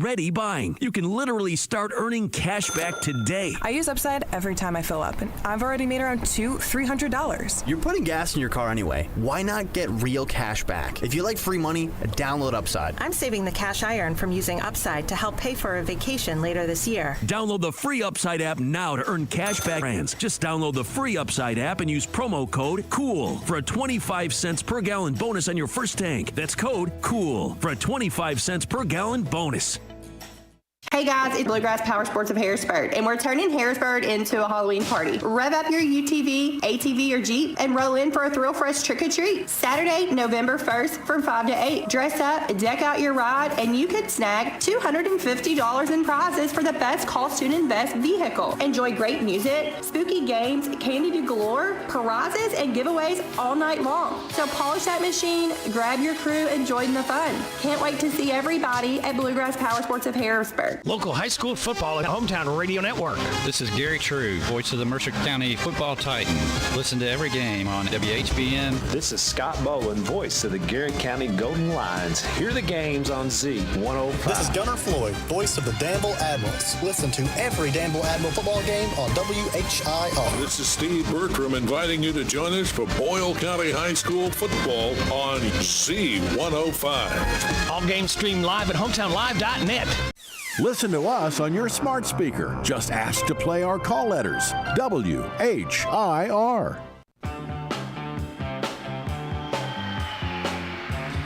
already buying. You can literally start earning cash back today. I use Upside every time I fill up, and I've already made around $300. You're putting gas in your car anyway. Why not get real cash back? If you like free money, download Upside. I'm saving the cash I earn from using Upside to help pay for a vacation later this year. Download the free Upside app now to earn cash back brands. Just download the free Upside app and use promo code COOL for a 25 cents per gallon bonus on your first tank. That's code COOL for a 25 cents per gallon bonus. Hey guys, it's Bluegrass Power Sports of Harrisburg, and we're turning Harrisburg into a Halloween party. Rev up your UTV, ATV, or Jeep and roll in for a thrill fresh trick-or-treat. Saturday, November 1st from 5 to 8. Dress up, deck out your ride, and you could snag $250 in prizes for the best costume and best vehicle. Enjoy great music, spooky games, candy galore, prizes, and giveaways all night long. So polish that machine, grab your crew, and join the fun. Can't wait to see everybody at Bluegrass Power Sports of Harrisburg. Local high school football and Hometown Radio Network. This is Gary True, voice of the Mercer County Football Titans. Listen to every game on WHBN. This is Scott Bowen, voice of the Garrett County Golden Lions. Hear the games on Z105. This is Gunnar Floyd, voice of the Danville Admirals. Listen to every Danville Admiral football game on WHIR. This is Steve Bertram inviting you to join us for Boyle County High School football on Z105. All games streamed live at hometownlive.net. Listen to us on your smart speaker. Just ask to play our call letters. WHIR.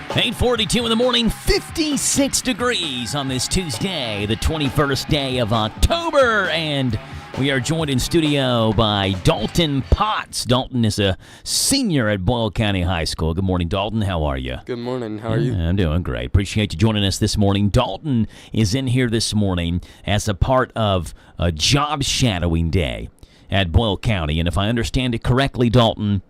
8:42 in the morning, 56 degrees on this Tuesday, the 21st day of October, and we are joined in studio by Dalton Potts. Dalton is a senior at Boyle County High School. Good morning, Dalton. How are you? Good morning. How are you? I'm doing great. Appreciate you joining us this morning. Dalton is in here this morning as a part of a job shadowing day at Boyle County. And if I understand it correctly, Dalton,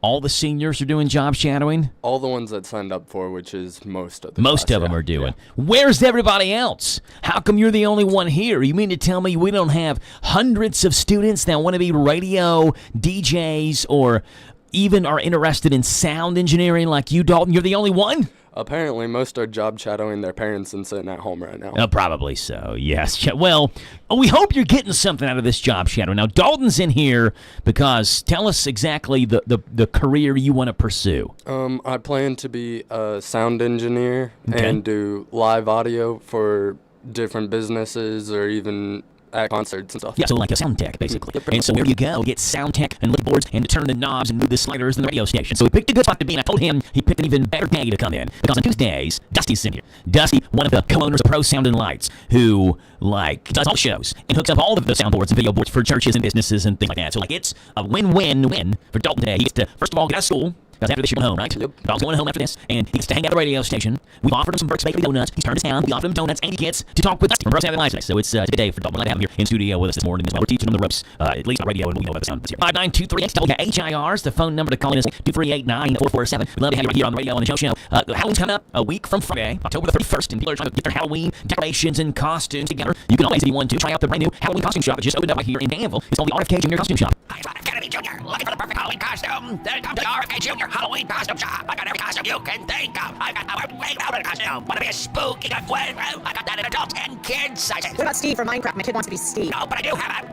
all the seniors are doing job shadowing? All the ones that signed up for, which is most of them. Most of them are doing. Yeah. Where's everybody else? How come you're the only one here? You mean to tell me we don't have hundreds of students that want to be radio DJs or even are interested in sound engineering like you, Dalton? You're the only one? Apparently, most are job shadowing their parents and sitting at home right now. Probably so, yes. Well, we hope you're getting something out of this job shadow. Now, Dalton's in here because tell us exactly the career you want to pursue. I plan to be a sound engineer and do live audio for different businesses or even at concerts and stuff. Yeah, so like a sound tech, basically. And so where you go, get sound tech and lift boards and to turn the knobs and move the sliders in the radio station. So he picked a good spot to be, and I told him he picked an even better day to come in. Because on Tuesdays, Dusty's in here. Dusty, one of the co-owners of Pro Sound and Lights, who, does all the shows and hooks up all of the soundboards and video boards for churches and businesses and things like that. So, it's a win-win-win for Dalton today. He gets to, first of all, get out of school. Because after this, you're going home, right? Yep. Dog's going home after this, and he gets to hang out at the radio station. We've offered him some Burke's Bakery donuts. He's turned us down. We offered him donuts, and he gets to talk with us from Pro Sound and Lights. So it's a good day for Dalton. We're glad to have him here in studio with us this morning as well. We're teaching him the ropes, at least on radio, and we know about the sound. 59238 WHIR is the phone number to call in. Is 238-9447. We'd love to have you right here on the radio on the show. Halloween's coming up a week from Friday, October the 31st, and people are trying to get their Halloween decorations and costumes together. You can always, if you want to, try out the brand new Halloween costume shop that just opened up right here in Danville. It's called the RFK Junior Costume Shop. Hi, it's Robert Kennedy Jr. Looking for the perfect Halloween costume? Then come to the RFK Junior Halloween Costume Shop. I got every costume you can think of. I got our way out costume. Want to be a spooky Gwen? I got that in adults and kids sizes. What about Steve from Minecraft? My kid wants to be Steve. No, but I do have a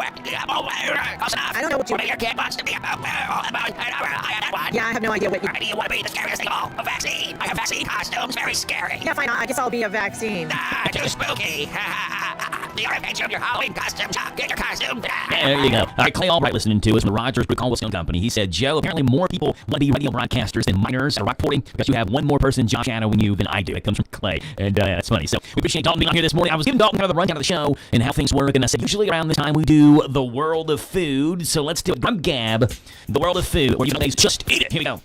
close enough. I don't know what you... Your kid wants to be I have that one. Yeah, I have no idea what you... Do you want to be the scariest thing of all? A vaccine. I have vaccine costumes. Very scary. Yeah, fine. I guess I'll be a vaccine. Too spooky. The RFK Junior Halloween Costume Shop. Get your costume today. There you go. All right, Clay Albright listening to us from the Rogers Brick Caldwell Company. He said, Joe, apparently more people want to be radio broadcasters than miners at Rockporting because you have one more person job shadowing you than I do. It comes from Clay, and that's funny. So we appreciate Dalton being on here this morning. I was giving Dalton kind of the rundown of the show and how things work, and I said usually around this time we do the world of food. So let's do a Grub Gab, the world of food, where you guys just eat it. Here we go.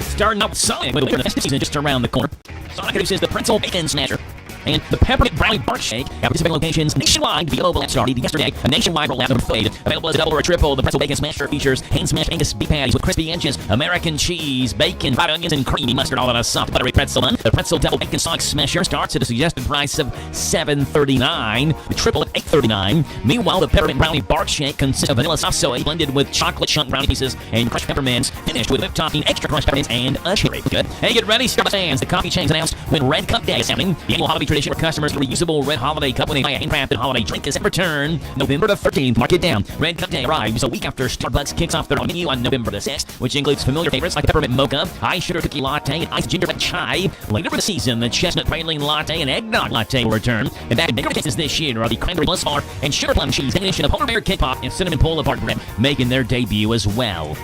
Starting out with Sonic, the festive season just around the corner. Sonic introduces the Pretzel Bacon Smasher and the Peppermint Brownie Bark Shake at participating locations nationwide via mobile app started yesterday. A nationwide rollout of Fade. Available as a double or a triple, the Pretzel Bacon Smasher features hand-smashed Angus beef patties with crispy edges, American cheese, bacon, fried onions, and creamy mustard all on a soft buttery pretzel bun. The Pretzel Double Bacon Sonic Smasher starts at a suggested price of $7.39. The triple at $8.39. Meanwhile, the peppermint brownie bark shake consists of vanilla soft soy blended with chocolate chunk brownie pieces and crushed peppermints, finished with whipped topping, extra crushed peppermints, and a cherry. Good. Hey, get ready, Starbucks fans. The coffee chain's announced when Red Cup Day is happening. The annual holiday tradition for customers get a reusable Red Holiday Cup when they buy a handcrafted holiday drink is in return November the 13th. Mark it down. Red Cup Day arrives a week after Starbucks kicks off their menu on November the 6th, which includes familiar favorites like peppermint mocha, high sugar cookie latte, and iced gingerbread chai. Later in the season, the chestnut praline latte and eggnog latte will return. And back in bigger tastes this year are the cranberry bliss bar and sugar plum cheese combination of polar bear cake pop and cinnamon Boulevard bread, making their debut as well.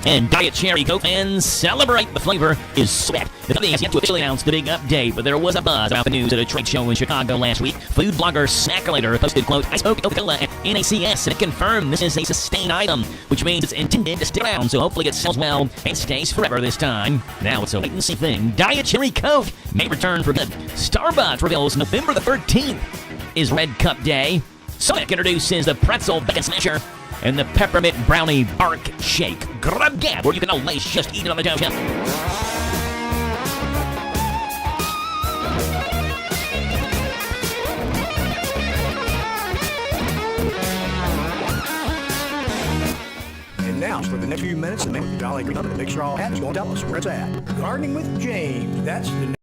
And Diet Cherry Coke fans celebrate. The flavor is sweat. The company has yet to officially announce the big update, but there was a buzz about the news at a trade show in Chicago last week. Food blogger Snackulator posted, quote, "I spoke to Coca-Cola at NACS and it confirmed this is a sustained item, which means it's intended to stick around, so hopefully it sells well and stays forever this time." Now it's a wait-and-see thing. Diet Cherry Coke may return for good. Starbucks reveals November the 13th is Red Cup Day. Sonic introduces the Pretzel Bacon Smasher and the Peppermint Brownie Bark Shake. Grub Gab, where you can always just eat it on the dough shelf. And now, for the next few minutes, the man with the Jolly Green Mix Straw hat is going to tell us where it's at. Gardening with James. That's the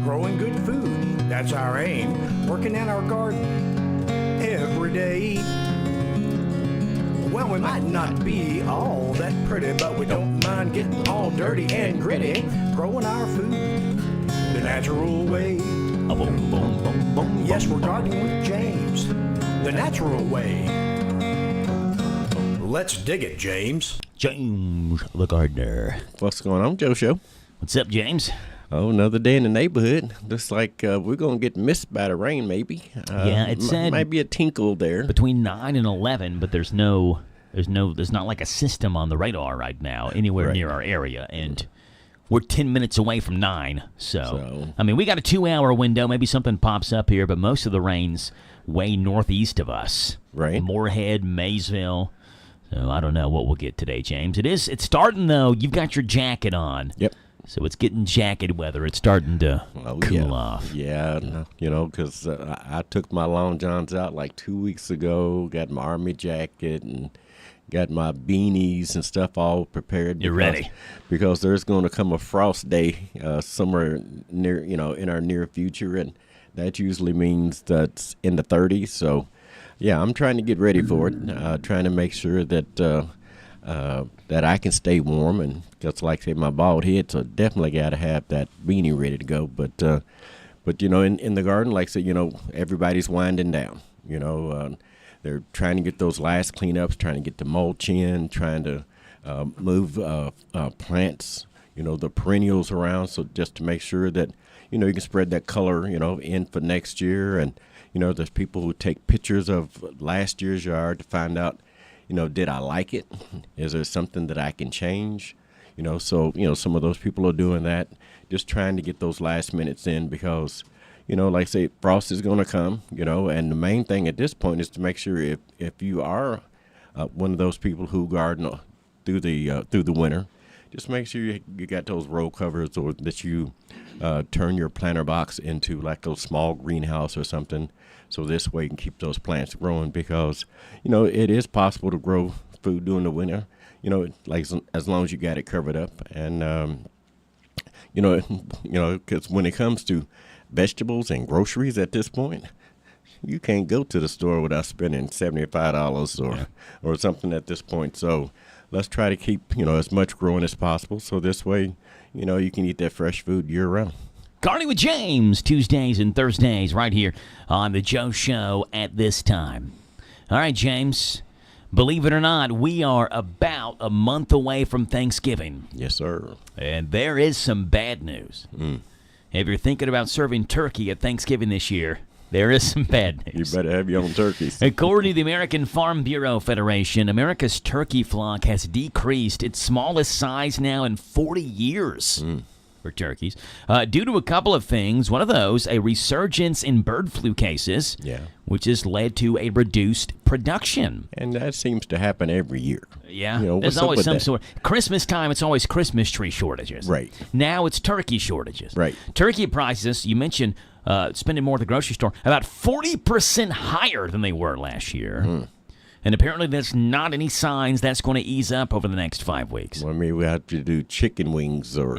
growing good food, that's our aim. Working in our garden every day. Well, we might not be all that pretty, but we don't mind getting all dirty and gritty. Growing our food the natural way. Yes, we're gardening with James, the natural way. Let's dig it, James. James the gardener. What's going on, Joe Show? What's up, James? Oh, another day in the neighborhood. Looks like we're going to get missed by the rain, maybe. Yeah, it said might be a tinkle there. Between 9 and 11, but there's not like a system on the radar right now anywhere near our area, and we're 10 minutes away from 9. So I mean, we got a 2-hour window. Maybe something pops up here, but most of the rain's way northeast of us. Right. Moorhead, Maysville. So I don't know what we'll get today, James. It's starting though. You've got your jacket on. Yep. So it's getting jacket weather. It's starting to cool off. Yeah, because I took my long johns out like 2 weeks ago, got my army jacket and got my beanies and stuff all prepared. You're ready. Because there's going to come a frost day somewhere near, in our near future, and that usually means that's in the 30s. So, yeah, I'm trying to get ready for it, trying to make sure that that I can stay warm, and just like say my bald head, so definitely got to have that beanie ready to go. But in the garden, like I said, everybody's winding down. They're trying to get those last cleanups, trying to get the mulch in, trying to move plants, the perennials around, so just to make sure that you can spread that color, in for next year. And there's people who take pictures of last year's yard to find out did I like it? Is there something that I can change? So some of those people are doing that, just trying to get those last minutes in because, like I say, frost is going to come, and the main thing at this point is to make sure if you are one of those people who garden through the winter, just make sure you got those row covers or that you turn your planter box into like a small greenhouse or something. So this way you can keep those plants growing because, it is possible to grow food during the winter, like as long as you got it covered up. And, because when it comes to vegetables and groceries at this point, you can't go to the store without spending $75 or something at this point. So let's try to keep, as much growing as possible. So this way, you can eat that fresh food year round. Gardening with James, Tuesdays and Thursdays right here on The Joe Show at this time. All right, James, believe it or not, we are about a month away from Thanksgiving. Yes, sir. And there is some bad news. If you're thinking about serving turkey at Thanksgiving this year, there is some bad news. You better have your own turkeys. According to the American Farm Bureau Federation, America's turkey flock has decreased its smallest size now in 40 years. For turkeys, due to a couple of things. One of those, a resurgence in bird flu cases, which has led to a reduced production. And that seems to happen every year. Yeah, there's always some sort. Christmas time, it's always Christmas tree shortages. Right. Now it's turkey shortages. Right. Turkey prices, you mentioned spending more at the grocery store, about 40% higher than they were last year. And apparently there's not any signs that's going to ease up over the next 5 weeks. Well, maybe we have to do chicken wings or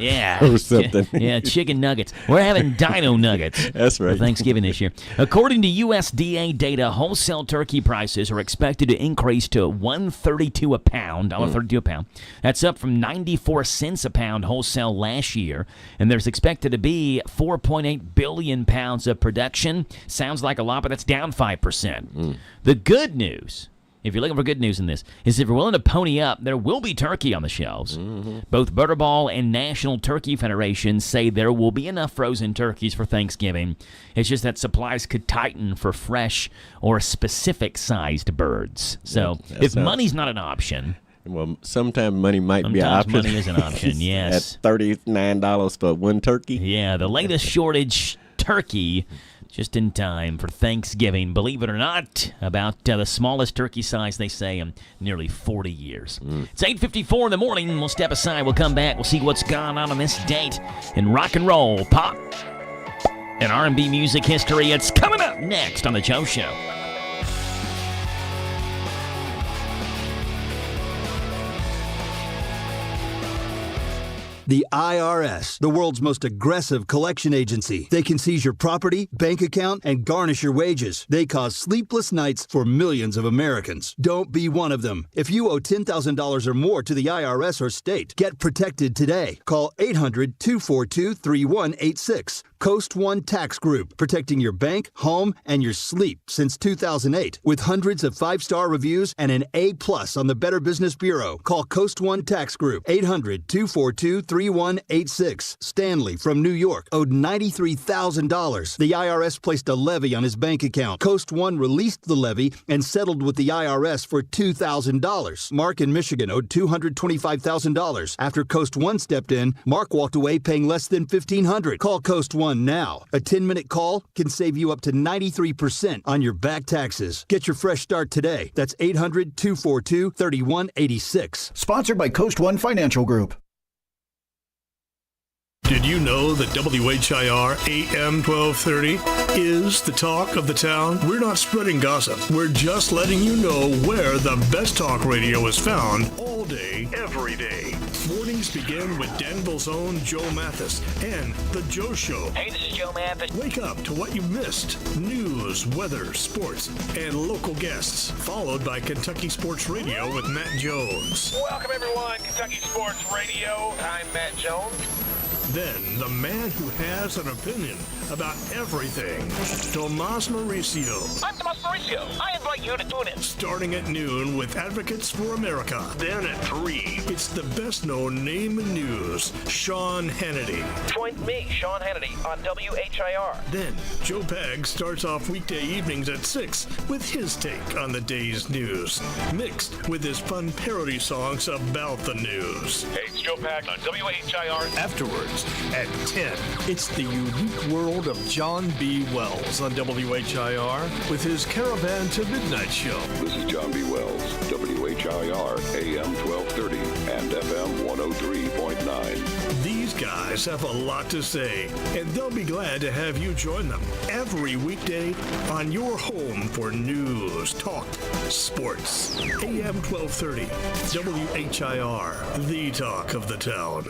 something. Yeah, chicken nuggets. We're having dino nuggets. That's right. For Thanksgiving this year. According to USDA data, wholesale turkey prices are expected to increase to $1.32 a pound. $1.32 a pound. That's up from 94 cents a pound wholesale last year. And there's expected to be 4.8 billion pounds of production. Sounds like a lot, but that's down 5%. The good news, if you're looking for good news in this, is if you're willing to pony up, there will be turkey on the shelves. Both Butterball and National Turkey Federation say there will be enough frozen turkeys for Thanksgiving. It's just that supplies could tighten for fresh or specific-sized birds. So if money's not an option... Well, sometimes money might be an option. Money is an option, yes. At $39 for one turkey? Yeah, the latest shortage, turkey... just in time for Thanksgiving. Believe it or not, about the smallest turkey size, they say, in nearly 40 years. It's 8:54 in the morning. We'll step aside. We'll come back. We'll see what's gone on this date in rock and roll, pop, and R&B music history. It's coming up next on The Joe Show. The IRS, the world's most aggressive collection agency. They can seize your property, bank account, and garnish your wages. They cause sleepless nights for millions of Americans. Don't be one of them. If you owe $10,000 or more to the IRS or state, get protected today. Call 800-242-3186. Coast One Tax Group, protecting your bank, home, and your sleep since 2008. With hundreds of 5-star reviews and an A+ on the Better Business Bureau. Call Coast One Tax Group, 800-242-3186. Stanley from New York owed $93,000. The IRS placed a levy on his bank account. Coast One released the levy and settled with the IRS for $2,000. Mark in Michigan owed $225,000. After Coast One stepped in, Mark walked away paying less than $1,500. Call Coast One now. A 10-minute call can save you up to 93% on your back taxes. Get your fresh start today. That's 800-242-3186. Sponsored by Coast One Financial Group. Did you know that WHIR AM 1230 is the talk of the town? We're not spreading gossip. We're just letting you know where the best talk radio is found all day, every day. Mornings begin with Danville's own Joe Mathis and The Joe Show. Hey, this is Joe Mathis. Wake up to what you missed. News, weather, sports, and local guests. Followed by Kentucky Sports Radio with Matt Jones. Welcome, everyone. Kentucky Sports Radio. I'm Matt Jones. Then, the man who has an opinion about everything, Tomas Mauricio. I'm Tomas Mauricio. I invite you to tune in. Starting at noon with Advocates for America. Then at 3, it's the best-known name in news, Sean Hannity. Join me, Sean Hannity, on WHIR. Then Joe Pag starts off weekday evenings at 6 with his take on the day's news, mixed with his fun parody songs about the news. Hey, it's Joe Pag on WHIR. Afterwards, at 10, it's the unique world of John B. Wells on WHIR with his Caravan to Midnight show. This is John B. Wells, WHIR, AM 1230 and FM 103.9. These guys have a lot to say, and they'll be glad to have you join them every weekday on your home for news, talk, sports. AM 1230, WHIR, the talk of the town.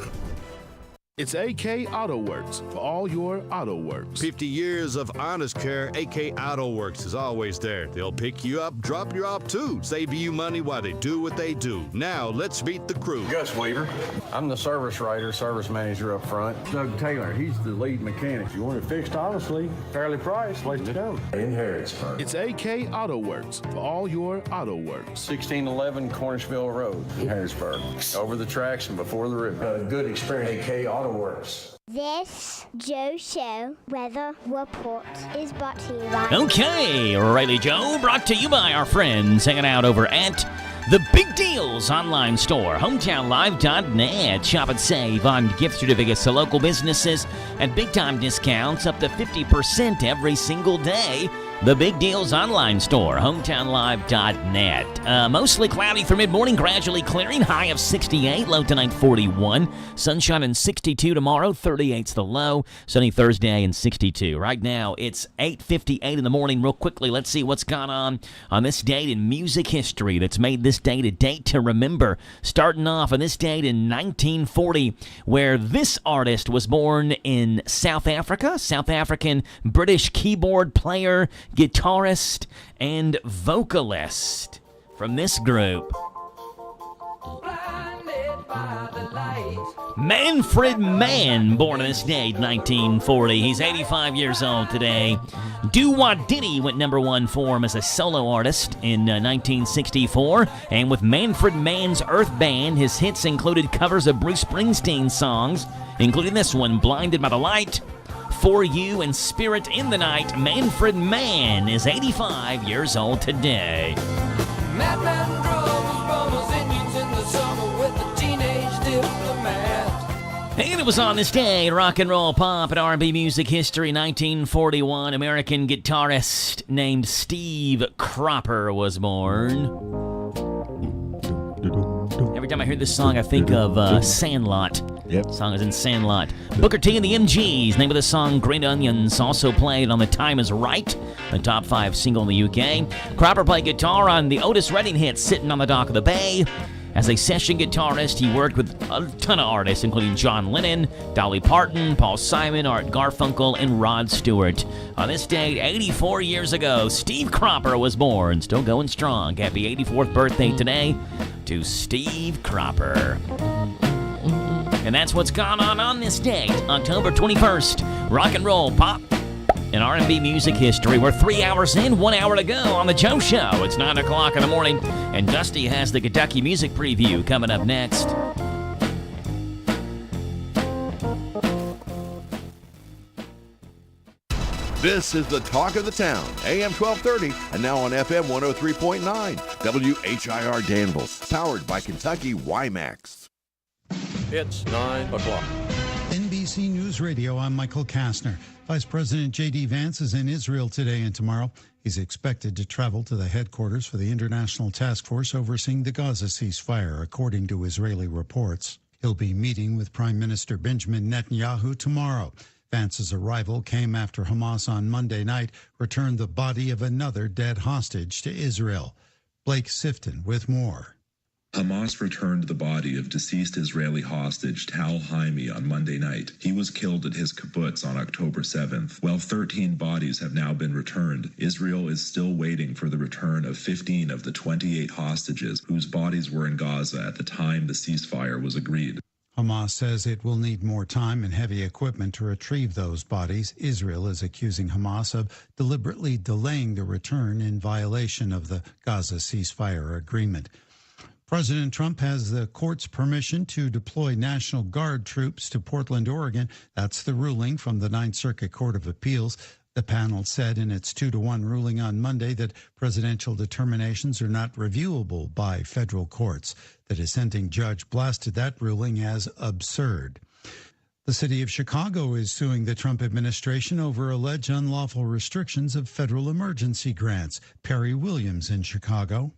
It's AK Auto Works for all your auto works. 50 years of honest care, AK Auto Works is always there. They'll pick you up, drop you off too, save you money while they do what they do. Now, let's meet the crew. Gus Weaver. I'm the service writer, service manager up front. Doug Taylor, he's the lead mechanic. If you want it fixed honestly, fairly priced, let's go. In Harrisburg. It's AK Auto Works for all your auto works. 1611 Cornishville Road, Harrisburg. Over the tracks and before the river. Good experience. AK Auto Works. This Joe Show weather report is brought to you by... Okay, Riley Joe, brought to you by our friends hanging out over at the Big Deals online store, hometownlive.net. Shop and save on gift certificates to local businesses and big-time discounts up to 50% every single day. The Big Deals online store, hometownlive.net. Mostly cloudy for mid-morning, gradually clearing. High of 68, low tonight 41. Sunshine and 62 tomorrow, 38's the low. Sunny Thursday and 62. Right now, it's 8:58 in the morning. Real quickly, let's see what's gone on this date in music history that's made this date a date to remember. Starting off on this date in 1940, where this artist was born in South Africa. South African British keyboard player, guitarist, and vocalist from this group. Manfred Mann, born on this date, 1940. He's 85 years old today. Do What Diddy went number one for him as a solo artist in 1964. And with Manfred Mann's Earth Band, his hits included covers of Bruce Springsteen songs, including this one, Blinded by the Light, For You, and Spirit in the Night. Manfred Mann is 85 years old today. Madman drove his brothers Indians in the summer with a teenage diplomat. And it was on this day in rock and roll, pop, and R&B music history, 1941, American guitarist named Steve Cropper was born. Every time I hear this song, I think of Sandlot. Yep. The song is in Sandlot. Booker T and the MGs, name of the song Green Onions, also played on The Time Is Right, a top 5 single in the UK. Cropper played guitar on the Otis Redding hit Sitting on the Dock of the Bay. As a session guitarist, he worked with a ton of artists, including John Lennon, Dolly Parton, Paul Simon, Art Garfunkel, and Rod Stewart. On this date, 84 years ago, Steve Cropper was born. Still going strong. Happy 84th birthday today to Steve Cropper. And that's what's gone on this date, October 21st. Rock and roll, pop, and R&B music history. We're 3 hours in, 1 hour to go on The Joe Show. It's 9 o'clock in the morning, and Dusty has the Kentucky Music Preview coming up next. This is the talk of the town, AM 1230, and now on FM 103.9, WHIR Danville, powered by Kentucky WiMAX. It's 9 o'clock. NBC News Radio, I'm Michael Kastner. Vice President J.D. Vance is in Israel today and tomorrow. He's expected to travel to the headquarters for the International Task Force overseeing the Gaza ceasefire, according to Israeli reports. He'll be meeting with Prime Minister Benjamin Netanyahu tomorrow. Vance's arrival came after Hamas on Monday night returned the body of another dead hostage to Israel. Blake Sifton with more. Hamas returned the body of deceased Israeli hostage Tal Haimi on Monday night. He was killed at his kibbutz on October 7th. While 13 bodies have now been returned, Israel is still waiting for the return of 15 of the 28 hostages whose bodies were in Gaza at the time the ceasefire was agreed. Hamas says it will need more time and heavy equipment to retrieve those bodies. Israel is accusing Hamas of deliberately delaying the return in violation of the Gaza ceasefire agreement. President Trump has the court's permission to deploy National Guard troops to Portland, Oregon. That's the ruling from the Ninth Circuit Court of Appeals. The panel said in its 2-1 ruling on Monday that presidential determinations are not reviewable by federal courts. The dissenting judge blasted that ruling as absurd. The city of Chicago is suing the Trump administration over alleged unlawful restrictions of federal emergency grants. Perry Williams in Chicago.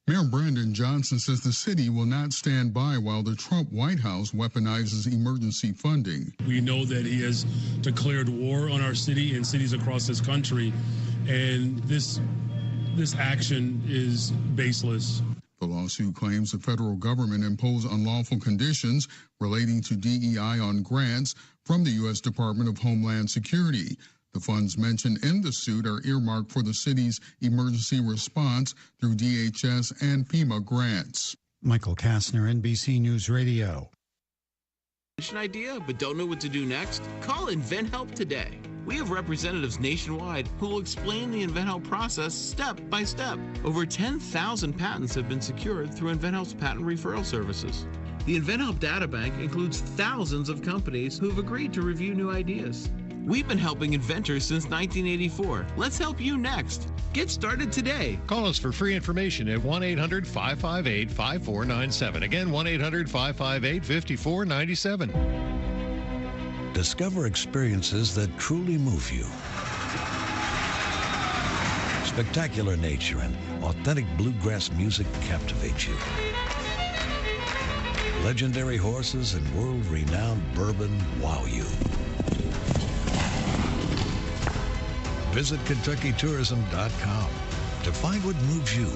Mayor Brandon Johnson says the city will not stand by while the Trump White House weaponizes emergency funding. We know that he has declared war on our city and cities across this country, and this action is baseless. The lawsuit claims the federal government imposed unlawful conditions relating to DEI on grants from the U.S. Department of Homeland Security. The funds mentioned in the suit are earmarked for the city's emergency response through DHS and FEMA grants. Michael Kastner, NBC News Radio. An idea but don't know what to do next? Call InventHelp today. We have representatives nationwide who will explain the InventHelp process step by step. Over 10,000 patents have been secured through InventHelp's patent referral services. The InventHelp data bank includes thousands of companies who have agreed to review new ideas. We've been helping inventors since 1984. Let's help you next. Get started today. Call us for free information at 1-800-558-5497. Again, 1-800-558-5497. Discover experiences that truly move you. Spectacular nature and authentic bluegrass music captivate you. Legendary horses and world-renowned bourbon wow you. Visit KentuckyTourism.com to find what moves you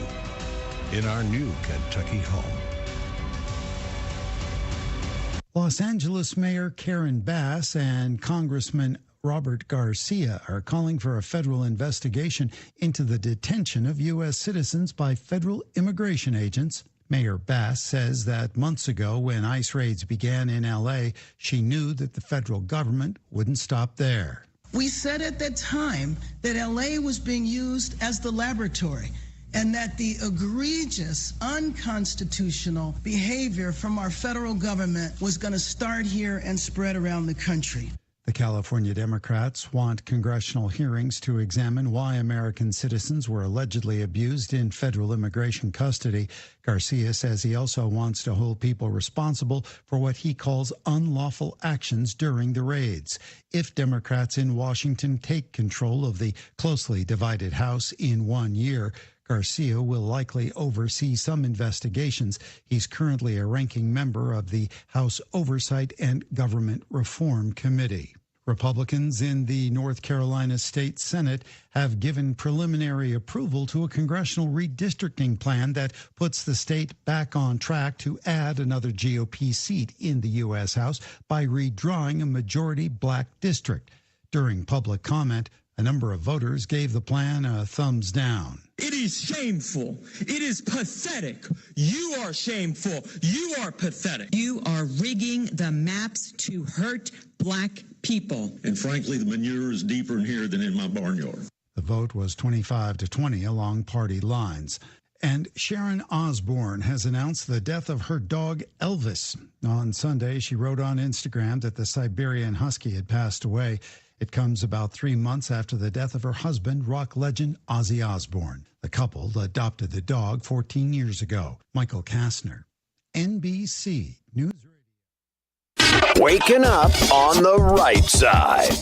in our new Kentucky home. Los Angeles Mayor Karen Bass and Congressman Robert Garcia are calling for a federal investigation into the detention of U.S. citizens by federal immigration agents. Mayor Bass says that months ago, when ICE raids began in L.A., she knew that the federal government wouldn't stop there. We said at that time that LA was being used as the laboratory and that the egregious, unconstitutional behavior from our federal government was going to start here and spread around the country. The California Democrats want congressional hearings to examine why American citizens were allegedly abused in federal immigration custody. Garcia says he also wants to hold people responsible for what he calls unlawful actions during the raids. If Democrats in Washington take control of the closely divided House in 1 year, Garcia will likely oversee some investigations. He's currently a ranking member of the House Oversight and Government Reform Committee. Republicans in the North Carolina State Senate have given preliminary approval to a congressional redistricting plan that puts the state back on track to add another GOP seat in the U.S. House by redrawing a majority black district. During public comment, a number of voters gave the plan a thumbs down. It is shameful. It is pathetic. You are shameful. You are pathetic. You are rigging the maps to hurt black people. And frankly, the manure is deeper in here than in my barnyard. The vote was 25-20 along party lines. And Sharon Osbourne has announced the death of her dog, Elvis. On Sunday, she wrote on Instagram that the Siberian Husky had passed away. It comes about 3 months after the death of her husband, rock legend Ozzy Osbourne. The couple adopted the dog 14 years ago. Michael Kastner, NBC News Radio. Waking up on the right side.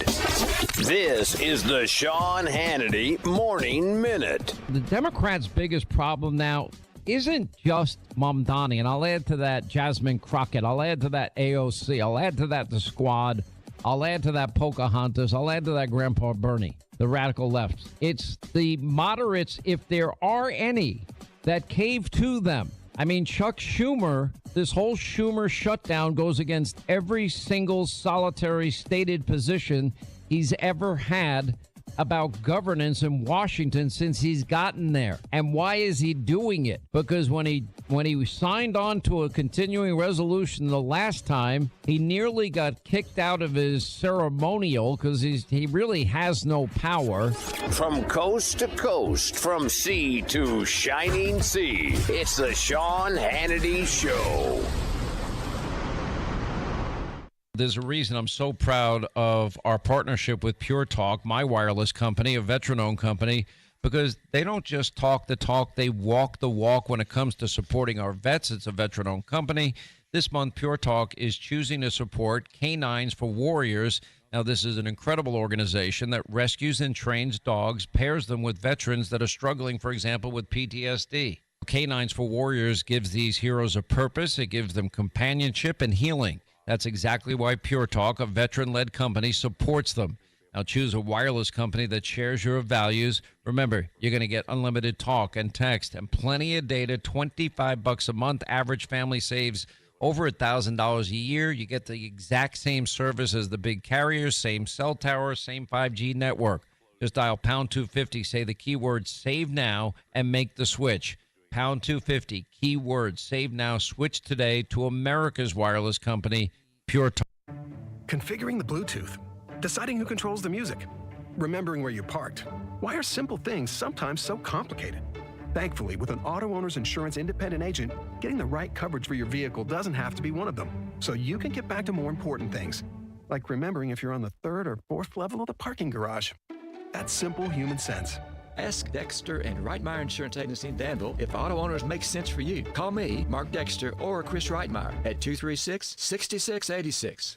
This is the Sean Hannity Morning Minute. The Democrats' biggest problem now isn't just Mamdani, and I'll add to that Jasmine Crockett. I'll add to that AOC. I'll add to that the Squad. I'll add to that Pocahontas. I'll add to that Grandpa Bernie, the radical left. It's the moderates, if there are any, that cave to them. I mean, Chuck Schumer, this whole Schumer shutdown goes against every single solitary stated position he's ever had about governance in Washington since he's gotten there. And why is he doing it? Because when he when he signed on to a continuing resolution the last time, he nearly got kicked out of his ceremonial because he really has no power. From coast to coast, from sea to shining sea, it's the Sean Hannity Show. There's a reason I'm so proud of our partnership with Pure Talk, my wireless company, a veteran-owned company, because they don't just talk the talk, they walk the walk when it comes to supporting our vets. It's a veteran-owned company. This month, Pure Talk is choosing to support Canines for Warriors. Now, this is an incredible organization that rescues and trains dogs, pairs them with veterans that are struggling, for example, with PTSD. Canines for Warriors gives these heroes a purpose. It gives them companionship and healing. That's exactly why Pure Talk, a veteran-led company, supports them. Now choose a wireless company that shares your values. Remember, you're going to get unlimited talk and text and plenty of data, $25 a month. Average family saves over $1,000 a year. You get the exact same service as the big carriers, same cell tower, same 5G network. Just dial pound 250, say the keyword save now, and make the switch. Pound 250, keyword save now, switch today to America's wireless company, Pure Talk. Configuring the Bluetooth, deciding who controls the music, remembering where you parked. Why are simple things sometimes so complicated? Thankfully, with an auto owner's insurance independent agent, getting the right coverage for your vehicle doesn't have to be one of them. So you can get back to more important things, like remembering if you're on the 3rd or 4th level of the parking garage. That's simple human sense. Ask Dexter and Reitmeyer Insurance Agency in Danville if auto owners make sense for you. Call me, Mark Dexter, or Chris Reitmeyer at 236-6686.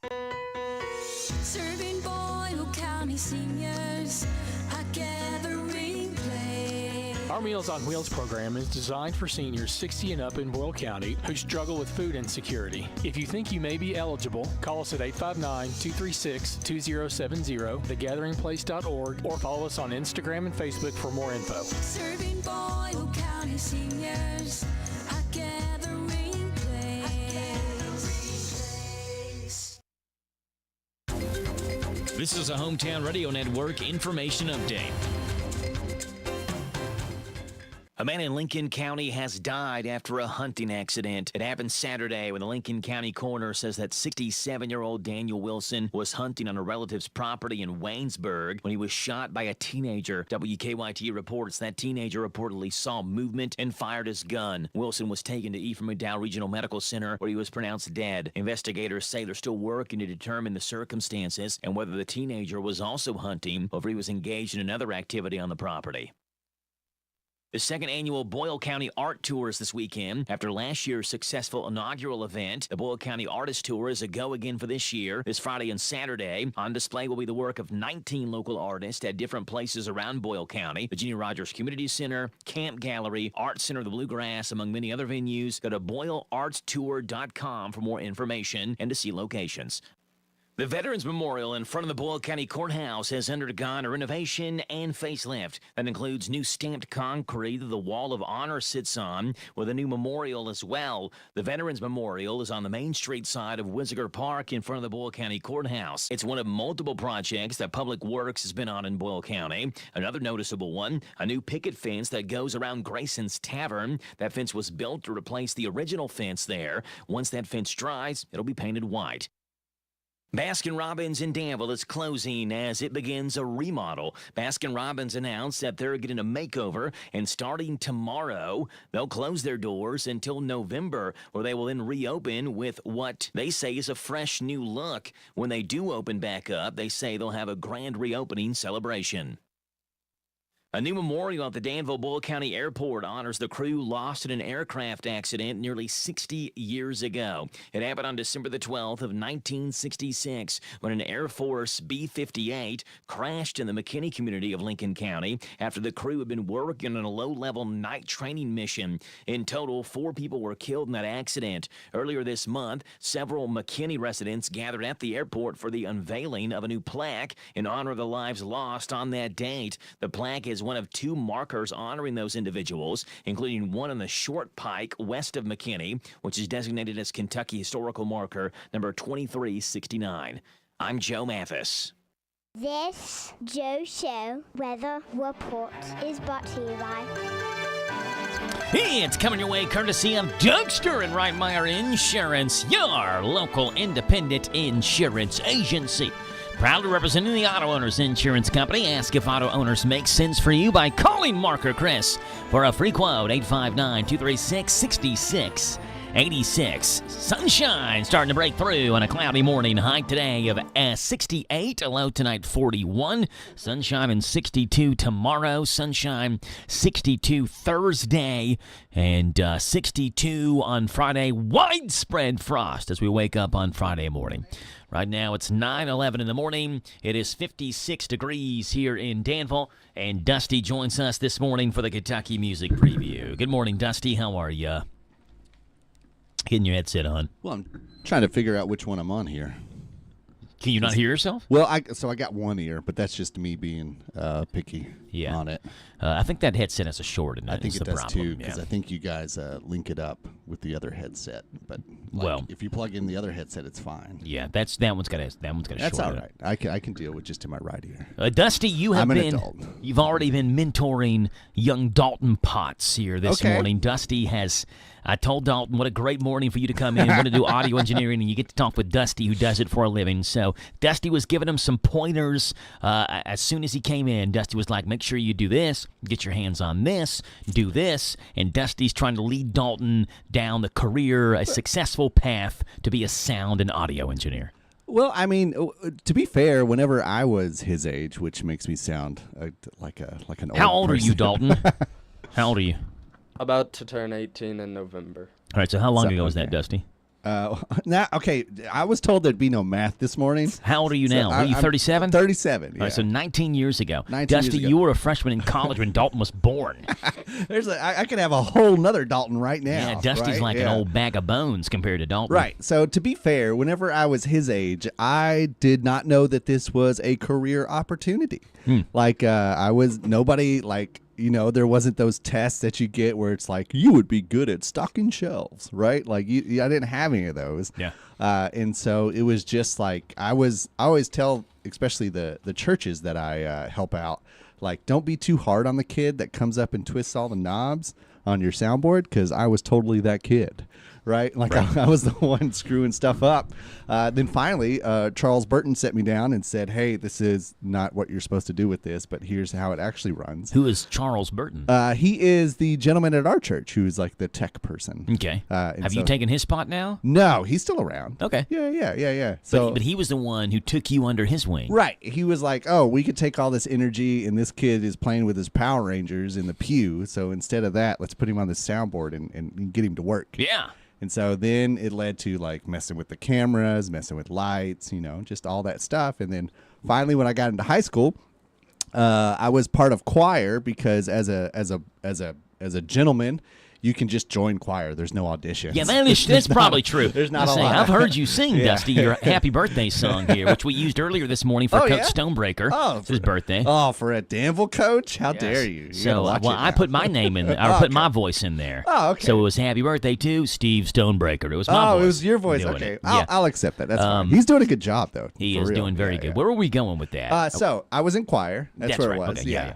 Serving Boyle County seniors, a gathering place. Our Meals on Wheels program is designed for seniors 60 and up in Boyle County who struggle with food insecurity. If you think you may be eligible, call us at 859-236-2070, thegatheringplace.org, or follow us on Instagram and Facebook for more info. Serving Boyle County seniors, a gathering place. This is a Hometown Radio Network information update. A man in Lincoln County has died after a hunting accident. It happened Saturday when the Lincoln County coroner says that 67-year-old Daniel Wilson was hunting on a relative's property in Waynesburg when he was shot by a teenager. WKYT reports that teenager reportedly saw movement and fired his gun. Wilson was taken to Ephraim McDowell Regional Medical Center where he was pronounced dead. Investigators say they're still working to determine the circumstances and whether the teenager was also hunting or if he was engaged in another activity on the property. The second annual Boyle County Art Tour is this weekend. After last year's successful inaugural event, the Boyle County Artist Tour is a go again for this year. This Friday and Saturday, on display will be the work of 19 local artists at different places around Boyle County. The Genie Rogers Community Center, Camp Gallery, Art Center of the Bluegrass, among many other venues. Go to BoyleArtTour.com for more information and to see locations. The Veterans Memorial in front of the Boyle County Courthouse has undergone a renovation and facelift. That includes new stamped concrete that the Wall of Honor sits on, with a new memorial as well. The Veterans Memorial is on the Main Street side of Wisiger Park in front of the Boyle County Courthouse. It's one of multiple projects that Public Works has been on in Boyle County. Another noticeable one, a new picket fence that goes around Grayson's Tavern. That fence was built to replace the original fence there. Once that fence dries, it'll be painted white. Baskin-Robbins in Danville is closing as it begins a remodel. Baskin-Robbins announced that they're getting a makeover, and starting tomorrow, they'll close their doors until November, where they will then reopen with what they say is a fresh new look. When they do open back up, they say they'll have a grand reopening celebration. A new memorial at the Danville-Boyle County Airport honors the crew lost in an aircraft accident nearly 60 years ago. It happened on December the 12th of 1966 when an Air Force B-58 crashed in the McKinney community of Lincoln County after the crew had been working on a low-level night training mission. In total, 4 people were killed in that accident. Earlier this month, several McKinney residents gathered at the airport for the unveiling of a new plaque in honor of the lives lost on that date. The plaque is one of 2 markers honoring those individuals, including one on the Short Pike west of McKinney, which is designated as Kentucky Historical Marker number 2369. I'm Joe Mathis. This Joe Show weather report is brought to you by It's coming your way courtesy of Dougster and Reitmeyer Insurance, your local independent insurance agency. Proudly representing the Auto Owners Insurance Company. Ask if auto owners make sense for you by calling Marker Chris for a free quote, 859-236-6686. Sunshine starting to break through on a cloudy morning. High today of 68, a low tonight 41. Sunshine and 62 tomorrow. Sunshine 62 Thursday and 62 on Friday. Widespread frost as we wake up on Friday morning. Right now it's 9:11 in the morning. It is 56 degrees here in Danville, and Dusty joins us this morning for the Kentucky Music Preview. Good morning, Dusty. How are you? Getting your headset on. Well, I'm trying to figure out which one I'm on here. Can you not hear yourself? Well, I got one ear, but that's just me being picky on it. I think that headset has a short, and I think it does problem. too, because I think you guys link it up with the other headset. But if you plug in the other headset, it's fine. Yeah, that one's got a That's short. all right. I can deal with just in my right ear. Dusty, you've already been mentoring young Dalton Potts here this morning. Dusty has. I told Dalton, what a great morning for you to come in. We're going to do audio engineering, and you get to talk with Dusty, who does it for a living. So Dusty was giving him some pointers as soon as he came in. Dusty was like, make sure you do this, get your hands on this, do this. And Dusty's trying to lead Dalton down a successful path to be a sound and audio engineer. Well, I mean, to be fair, whenever I was his age, which makes me sound like an old person. How old are you, Dalton? How old are you? About to turn 18 in November. All right, so how long ago was that, Dusty? Okay, I was told there'd be no math this morning. How old are you now? Are you 37? 37, yeah. All right, so 19 years ago. 19 Dusty, years ago. you were a freshman in college when Dalton was born. I could have a whole nother Dalton right now. Yeah, Dusty's like an old bag of bones compared to Dalton. Right, so to be fair, whenever I was his age, I did not know that this was a career opportunity. There wasn't those tests that you get where it's like, you would be good at stocking shelves, right? Like, I didn't have any of those. Yeah. And so it was just like, I always tell, especially the churches that I help out, like, don't be too hard on the kid that comes up and twists all the knobs on your soundboard, because I was totally that kid. Right? Like, I was the one screwing stuff up. Then finally, Charles Burton set me down and said, hey, this is not what you're supposed to do with this, but here's how it actually runs. Who is Charles Burton? He is the gentleman at our church who's like the tech person. Okay. Have you taken his spot now? No, he's still around. Okay. Yeah. So, but he was the one who took you under his wing. Right. He was like, oh, we could take all this energy, and this kid is playing with his Power Rangers in the pew, so instead of that, let's put him on the soundboard and get him to work. Yeah. And so then it led to like messing with the cameras, messing with lights, just all that stuff. And then finally, when I got into high school, I was part of choir, because as a gentleman, you can just join choir. There's no audition. Yeah, that's probably true. There's not a lot. I've heard you sing, Dusty, your happy birthday song here, which we used earlier this morning for Coach Stonebreaker. Oh, it's his birthday. Oh, for a Danville coach? How dare you? I put my name in, or put my voice in there. Oh, okay. So it was happy birthday to Steve Stonebreaker. It was my voice. It was your voice. Okay. I'll accept that. That's fine. He's doing a good job, though. He is doing very good. Where were we going with that? So I was in choir. That's where right. it was. Okay, yeah.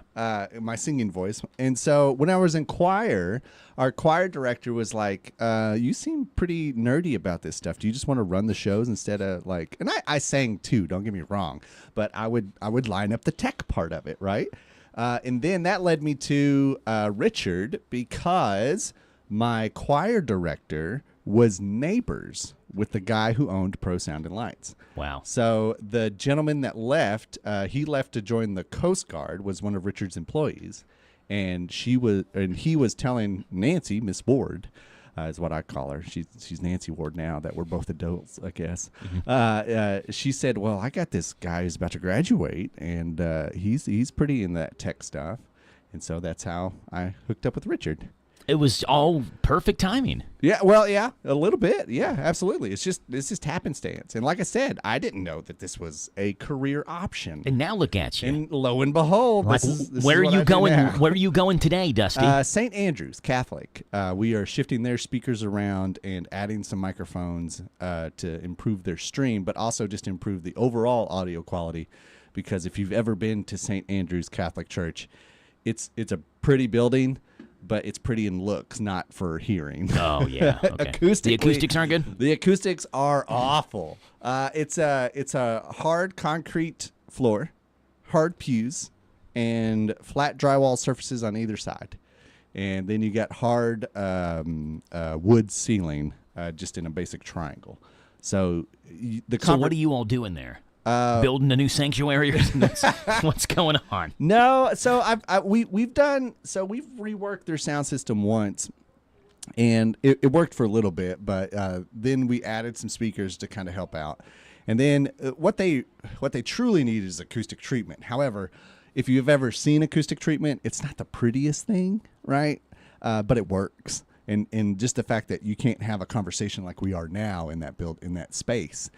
My singing voice. And so when I was in choir, our choir director was like, you seem pretty nerdy about this stuff. Do you just want to run the shows instead of like, and I sang too, don't get me wrong, but I would line up the tech part of it, right? And then that led me to Richard, because my choir director was neighbors with the guy who owned Pro Sound and Lights. Wow. So the gentleman that left, he left to join the Coast Guard, was one of Richard's employees. And he was telling Nancy, Miss Ward, is what I call her. She's Nancy Ward now that we're both adults, I guess. Mm-hmm. She said, well, I got this guy who's about to graduate, and he's pretty in that tech stuff. And so that's how I hooked up with Richard. It was all perfect timing. Yeah, well, yeah, a little bit. Yeah, absolutely. It's just happenstance. And like I said, I didn't know that this was a career option. And now look at you. And lo and behold, like, where are you going? Where are you going today, Dusty? St. Andrews Catholic. We are shifting their speakers around and adding some microphones to improve their stream, but also just improve the overall audio quality. Because if you've ever been to St. Andrews Catholic Church, it's a pretty building, but it's pretty in looks, not for hearing. Oh yeah, okay. The acoustics aren't good. The acoustics are awful. It's a hard concrete floor, hard pews, and flat drywall surfaces on either side, and then you got hard wood ceiling, just in a basic triangle. So So what are you all doing there? Building a new sanctuary or something? What's going on? No, so we've reworked their sound system once, and it worked for a little bit, but then we added some speakers to kind of help out. And then what they truly need is acoustic treatment. However, if you've ever seen acoustic treatment, it's not the prettiest thing, right? But it works. And just the fact that you can't have a conversation like we are now in that space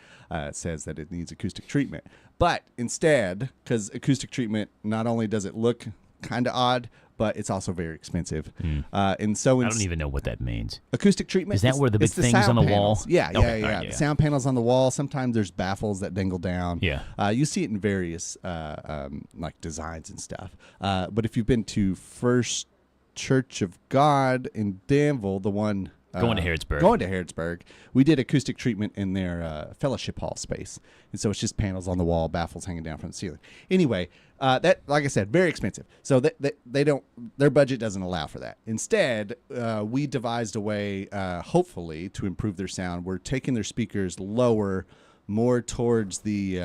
says that it needs acoustic treatment. But instead, because acoustic treatment, not only does it look kind of odd, but it's also very expensive. And so I don't even know what that means. Acoustic treatment. Is that where the big things on the wall? Yeah, Okay, yeah. right, The sound panels on the wall. Sometimes there's baffles that dangle down. Yeah. You see it in various like designs and stuff. But if you've been to First Church of God in Danville, the one going to Harrodsburg, we did acoustic treatment in their fellowship hall space, and so it's just panels on the wall, baffles hanging down from the ceiling. Anyway, that, like I said, very expensive. So they don't, their budget doesn't allow for that. Instead, we devised a way, hopefully, to improve their sound. We're taking their speakers lower, more towards the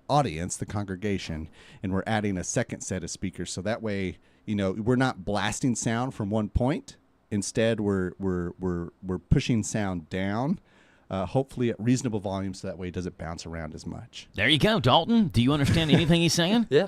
audience, the congregation, and we're adding a second set of speakers. So that way, we're not blasting sound from one point. Instead, we're pushing sound down, hopefully at reasonable volume, so that way it doesn't bounce around as much. There you go, Dalton. Do you understand anything he's saying? Yeah.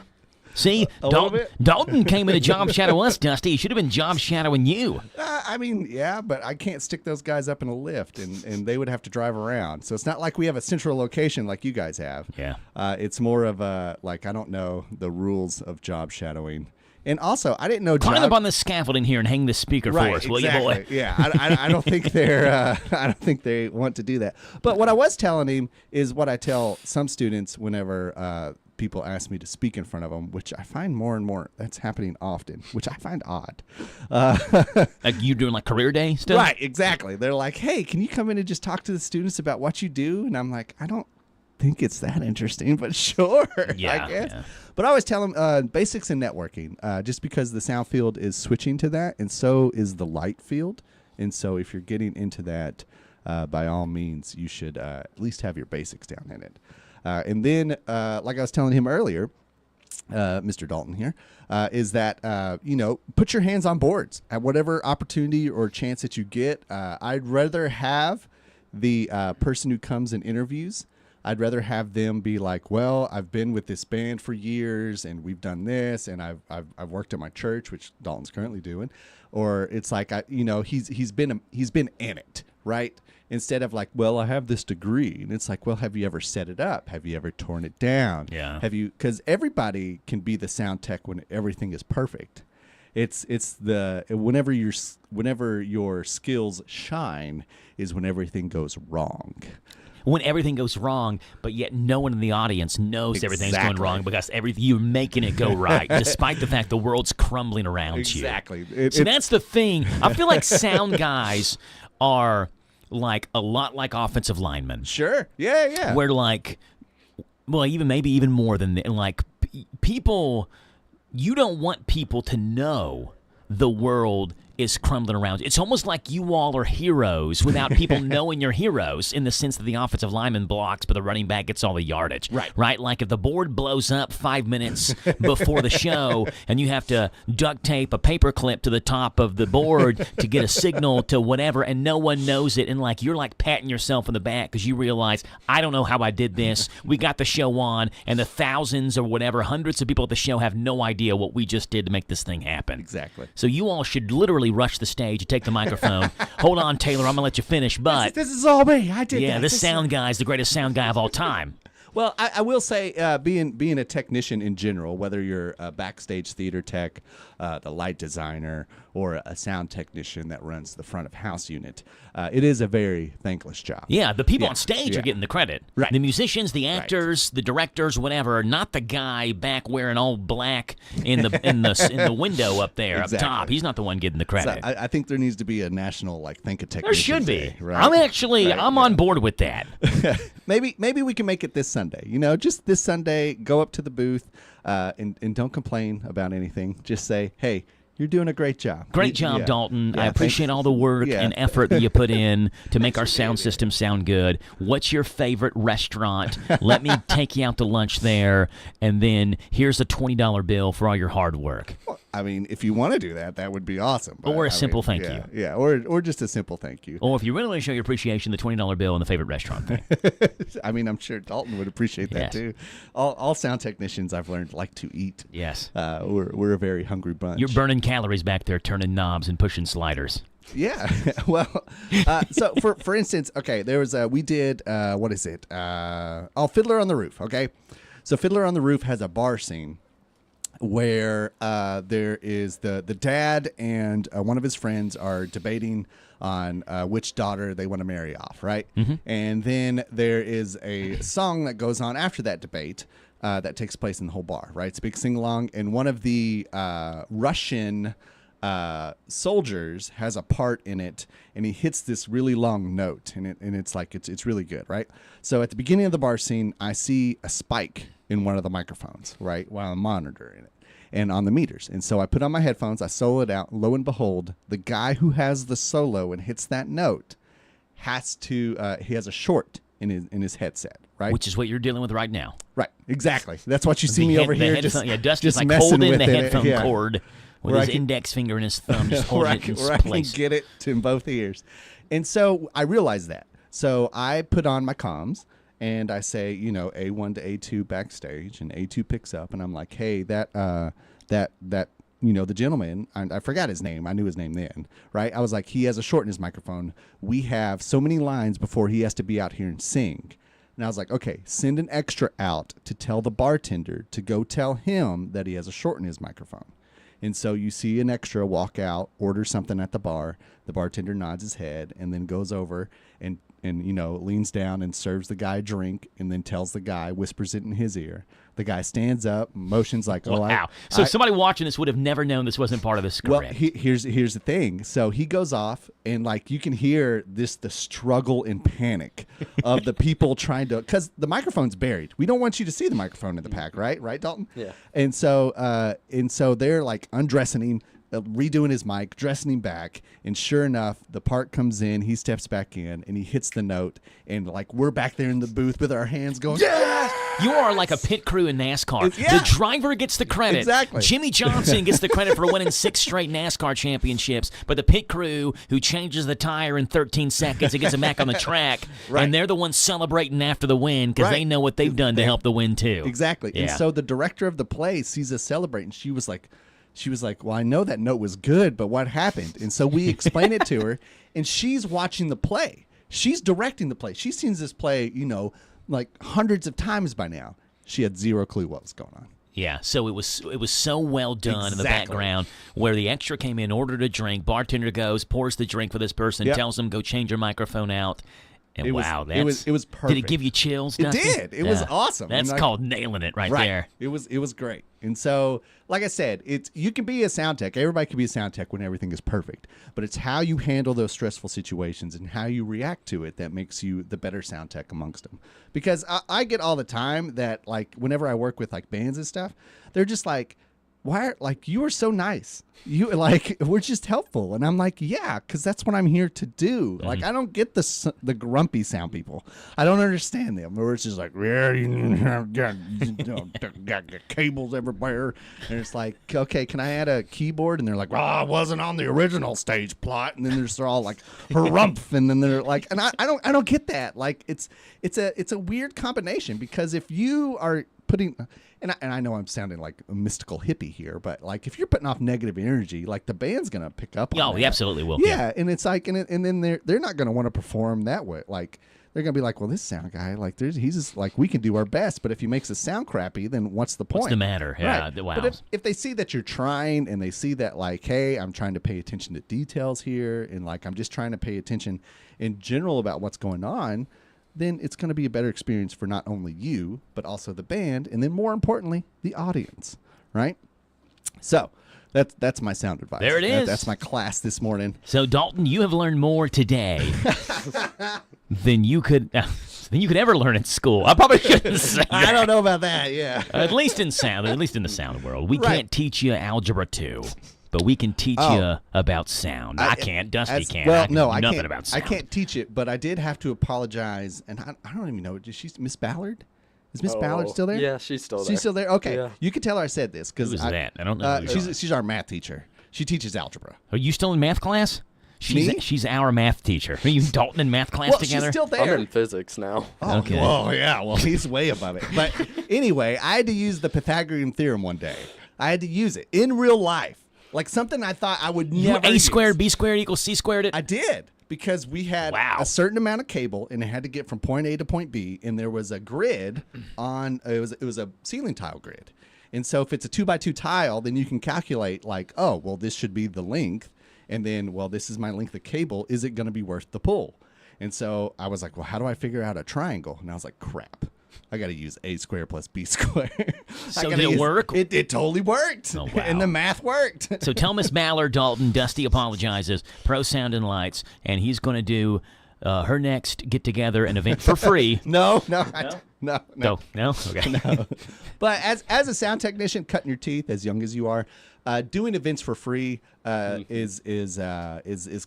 See, Dalton came in to job shadow us, Dusty. He should have been job shadowing you. Yeah, but I can't stick those guys up in a lift, and they would have to drive around. So it's not like we have a central location like you guys have. Yeah. It's more of a, like, I don't know the rules of job shadowing. And also, I didn't know. Climb up on the scaffolding here and hang the speaker for us, will you, boy? Yeah, I don't think I don't think they want to do that. But what I was telling him is what I tell some students whenever people ask me to speak in front of them, which I find more and more that's happening often, which I find odd. Like you doing like career day stuff? Right, exactly. They're like, "Hey, can you come in and just talk to the students about what you do?" And I'm like, I don't think it's that interesting, but sure, yeah, I guess. Yeah. But I always tell them basics in networking, just because the sound field is switching to that, and so is the light field. And so if you're getting into that, by all means, you should at least have your basics down in it. And then, like I was telling him earlier, Mr. Dalton here, is that, put your hands on boards at whatever opportunity or chance that you get. I'd rather have the person who comes and interviews, I'd rather have them be like, well, I've been with this band for years and we've done this and I've worked at my church, which Dalton's currently doing. Or it's like, he's been in it, right? Instead of like, well, I have this degree. And it's like, well, have you ever set it up? Have you ever torn it down? Yeah. Because everybody can be the sound tech when everything is perfect. It's whenever your skills shine is when everything goes wrong. When everything goes wrong, but yet no one in the audience knows everything's going wrong because you're making it go right, despite the fact the world's crumbling around Exactly. you. So that's the thing. I feel like sound guys are like a lot like offensive linemen. Sure. Yeah. Where like, well, maybe even more than that. Like people, you don't want people to know the world is crumbling around. It's almost like you all are heroes without people knowing you're heroes, in the sense that the offensive lineman blocks, but the running back gets all the yardage. Right? Like if the board blows up 5 minutes before the show and you have to duct tape a paper clip to the top of the board to get a signal to whatever, and no one knows it, and like you're like patting yourself in the back because you realize, I don't know how I did this. We got the show on, and the thousands or whatever, hundreds of people at the show have no idea what we just did to make this thing happen. Exactly. So you all should literally rush the stage and take the microphone. Hold on, Taylor, I'm going to let you finish, but... This is all me. I did that. Yeah, this sound guy is the greatest sound guy of all time. Well, I will say, being a technician in general, whether you're a backstage theater tech, the light designer, or a sound technician that runs the front of house unit. It is a very thankless job. Yeah, the people on stage are getting the credit. Right. The musicians, the actors, the directors, whatever, not the guy back wearing all black in the window up there up top. He's not the one getting the credit. So I think there needs to be a national Thank a Technician. There should be. Day, right? I'm on board with that. Maybe we can make it this Sunday. Just this Sunday, go up to the booth and don't complain about anything. Just say, hey, you're doing a great job. Great job, Dalton. I appreciate all the work and effort that you put in to make our sound system sound good. What's your favorite restaurant? Let me take you out to lunch there, and then here's a $20 bill for all your hard work. I mean, if you want to do that, that would be awesome. Or a simple thank you. Yeah, or just a simple thank you. Or if you really want to show your appreciation, the $20 bill and the favorite restaurant thing. I mean, I'm sure Dalton would appreciate that too. All sound technicians, I've learned, like to eat. Yes. We're a very hungry bunch. You're burning calories back there, turning knobs and pushing sliders. Yeah. Well, so for instance, okay, there was we did what is it? Fiddler on the Roof. Okay, so Fiddler on the Roof has a bar scene where there is the dad and one of his friends are debating on which daughter they want to marry off, right? Mm-hmm. And then there is a song that goes on after that debate that takes place in the whole bar, right? It's a big sing-along, and one of the Russian soldiers has a part in it, and he hits this really long note, and it's really good, right? So at the beginning of the bar scene, I see a spike in one of the microphones, right, while I'm monitoring it, and on the meters. And so I put on my headphones, I solo it out. Lo and behold, the guy who has the solo and hits that note he has a short in his headset, right? Which is what you're dealing with right now. Right, exactly. That's what you see me over here. Dusty's like holding the headphone cord with his index finger and his thumb, just holding it in place. I can get it to both ears. And so I realized that. So I put on my comms, and I say, A1 to A2 backstage, and A2 picks up, and I'm like, hey, that the gentleman, I forgot his name. I knew his name then, right? I was like, he has a short in his microphone. We have so many lines before he has to be out here and sing. And I was like, okay, send an extra out to tell the bartender to go tell him that he has a short in his microphone. And so you see an extra walk out, order something at the bar. The bartender nods his head and then goes over and leans down and serves the guy a drink, and then tells the guy, whispers it in his ear. The guy stands up, motions like, oh, wow. So somebody watching this would have never known this wasn't part of the script. Well, here's the thing. So he goes off, and you can hear the struggle and panic of the people trying to, because the microphone's buried. We don't want you to see the microphone in the pack, right? Right, Dalton? Yeah. And so they're undressing him, redoing his mic, dressing him back, and sure enough, the part comes in, he steps back in, and he hits the note, and we're back there in the booth with our hands going, yes! You are like a pit crew in NASCAR. The driver gets the credit. Exactly. Jimmy Johnson gets the credit for winning 6 straight NASCAR championships, but the pit crew who changes the tire in 13 seconds and gets him back on the track, and they're the ones celebrating after the win because they know what they've done to help the win too. Exactly. Yeah. And so the director of the play sees us celebrating. She was like, well, I know that note was good, but what happened? And so we explain it to her, and she's watching the play. She's directing the play. She's seen this play, hundreds of times by now. She had zero clue what was going on. Yeah, so it was so well done in the background where the extra came in, ordered a drink, bartender goes, pours the drink for this person, tells them go change your microphone out. And it was perfect. Did it give you chills, Dusty? It did. It was awesome. That's called nailing it right there. It was great. And so, like I said, you can be a sound tech. Everybody can be a sound tech when everything is perfect. But it's how you handle those stressful situations and how you react to it that makes you the better sound tech amongst them. Because I get all the time that whenever I work with bands and stuff, they're just like, why? You are so nice. You we're just helpful, and I'm like, yeah, because that's what I'm here to do. Mm-hmm. I don't get the grumpy sound people. I don't understand them. Where it's just got cables everywhere, and it's like, okay, can I add a keyboard? And they're like, I wasn't on the original stage plot, and then they're all like, harumph, and then they're like, and I don't get that. It's a weird combination, because if you are putting. And I know I'm sounding like a mystical hippie here, but if you're putting off negative energy, the band's gonna pick up on that. He absolutely will. Yeah, and it's and then they're not gonna want to perform that way. they're going to be like, well, this sound guy, like, he's just like, we can do our best, but if he makes us sound crappy, then what's the point? What's the matter? Yeah, right. wow. But if they see that you're trying and they see that, like, hey, I'm trying to pay attention to details here and, like, I'm just trying to pay attention in general about what's going on, then it's going to be a better experience for not only you, but also the band, and then more importantly, the audience, right? So that's my sound advice. There it is. That's my class this morning. So, Dalton, you have learned more today than you could ever learn in school. I probably shouldn't say that. I don't know about that, yeah. At least in the sound world. We can't teach you Algebra 2. But we can teach you about sound. I can't. Dusty can't. Well, I can no, do I nothing can't. about sound. I can't teach it, but I did have to apologize, and I don't even know. She's Miss Ballard? Is Miss Ballard still there? Yeah, she's still there. She's still there? Okay. Yeah. You can tell her I said this. Who is that? I don't know. She's our math teacher. She teaches algebra. Are you still in math class? Me? She's our math teacher. Are you and Dalton in math class together? She's still there. I'm in physics now. Oh, okay. Well, yeah. Well, he's way above it. But anyway, I had to use the Pythagorean theorem one day. I had to use it in real life. Like something I thought I would never A use. squared, B squared equals C squared it? I did. Because we had a certain amount of cable, and it had to get from point A to point B, and there was a grid on it was a ceiling tile grid. And so if it's a 2x2 tile, then you can calculate like, oh, well, this should be the length, and then, well, this is my length of cable. Is it going to be worth the pull? And so I was like, well, how do I figure out a triangle? And I was like, crap. I got to use A squared plus B squared. So did it work? It totally worked. Oh, wow. And the math worked. So tell Miss Ballard, Dalton, Dusty apologizes, Pro Sound and Lights, and he's going to do her next get-together, an event for free. No. Okay. No. But as a sound technician, cutting your teeth, as young as you are, doing events for free is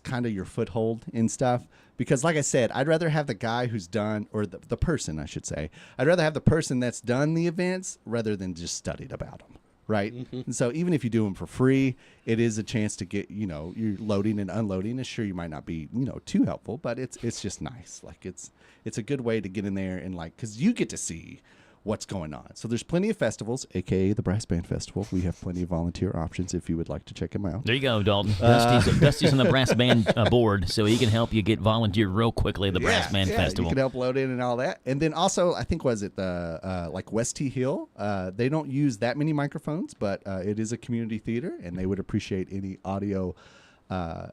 kind of your foothold in stuff. Because like I said, I'd rather have the guy who's done, or the person, I should say, I'd rather have the person that's done the events rather than just studied about them, right? And so even if you do them for free, it is a chance to get, you're loading and unloading. And sure, you might not be, too helpful, but it's just nice. Like it's a good way to get in there and because you get to see what's going on. So there's plenty of festivals, aka the Brass Band Festival. We have plenty of volunteer options if you would like to check them out. There you go, Dalton. Dusty's on the Brass Band board, so he can help you get volunteered real quickly at the Brass Band Festival. You can help load in and all that. And then also, I think, was it the West T Hill? They don't use that many microphones, but it is a community theater, and they would appreciate any audio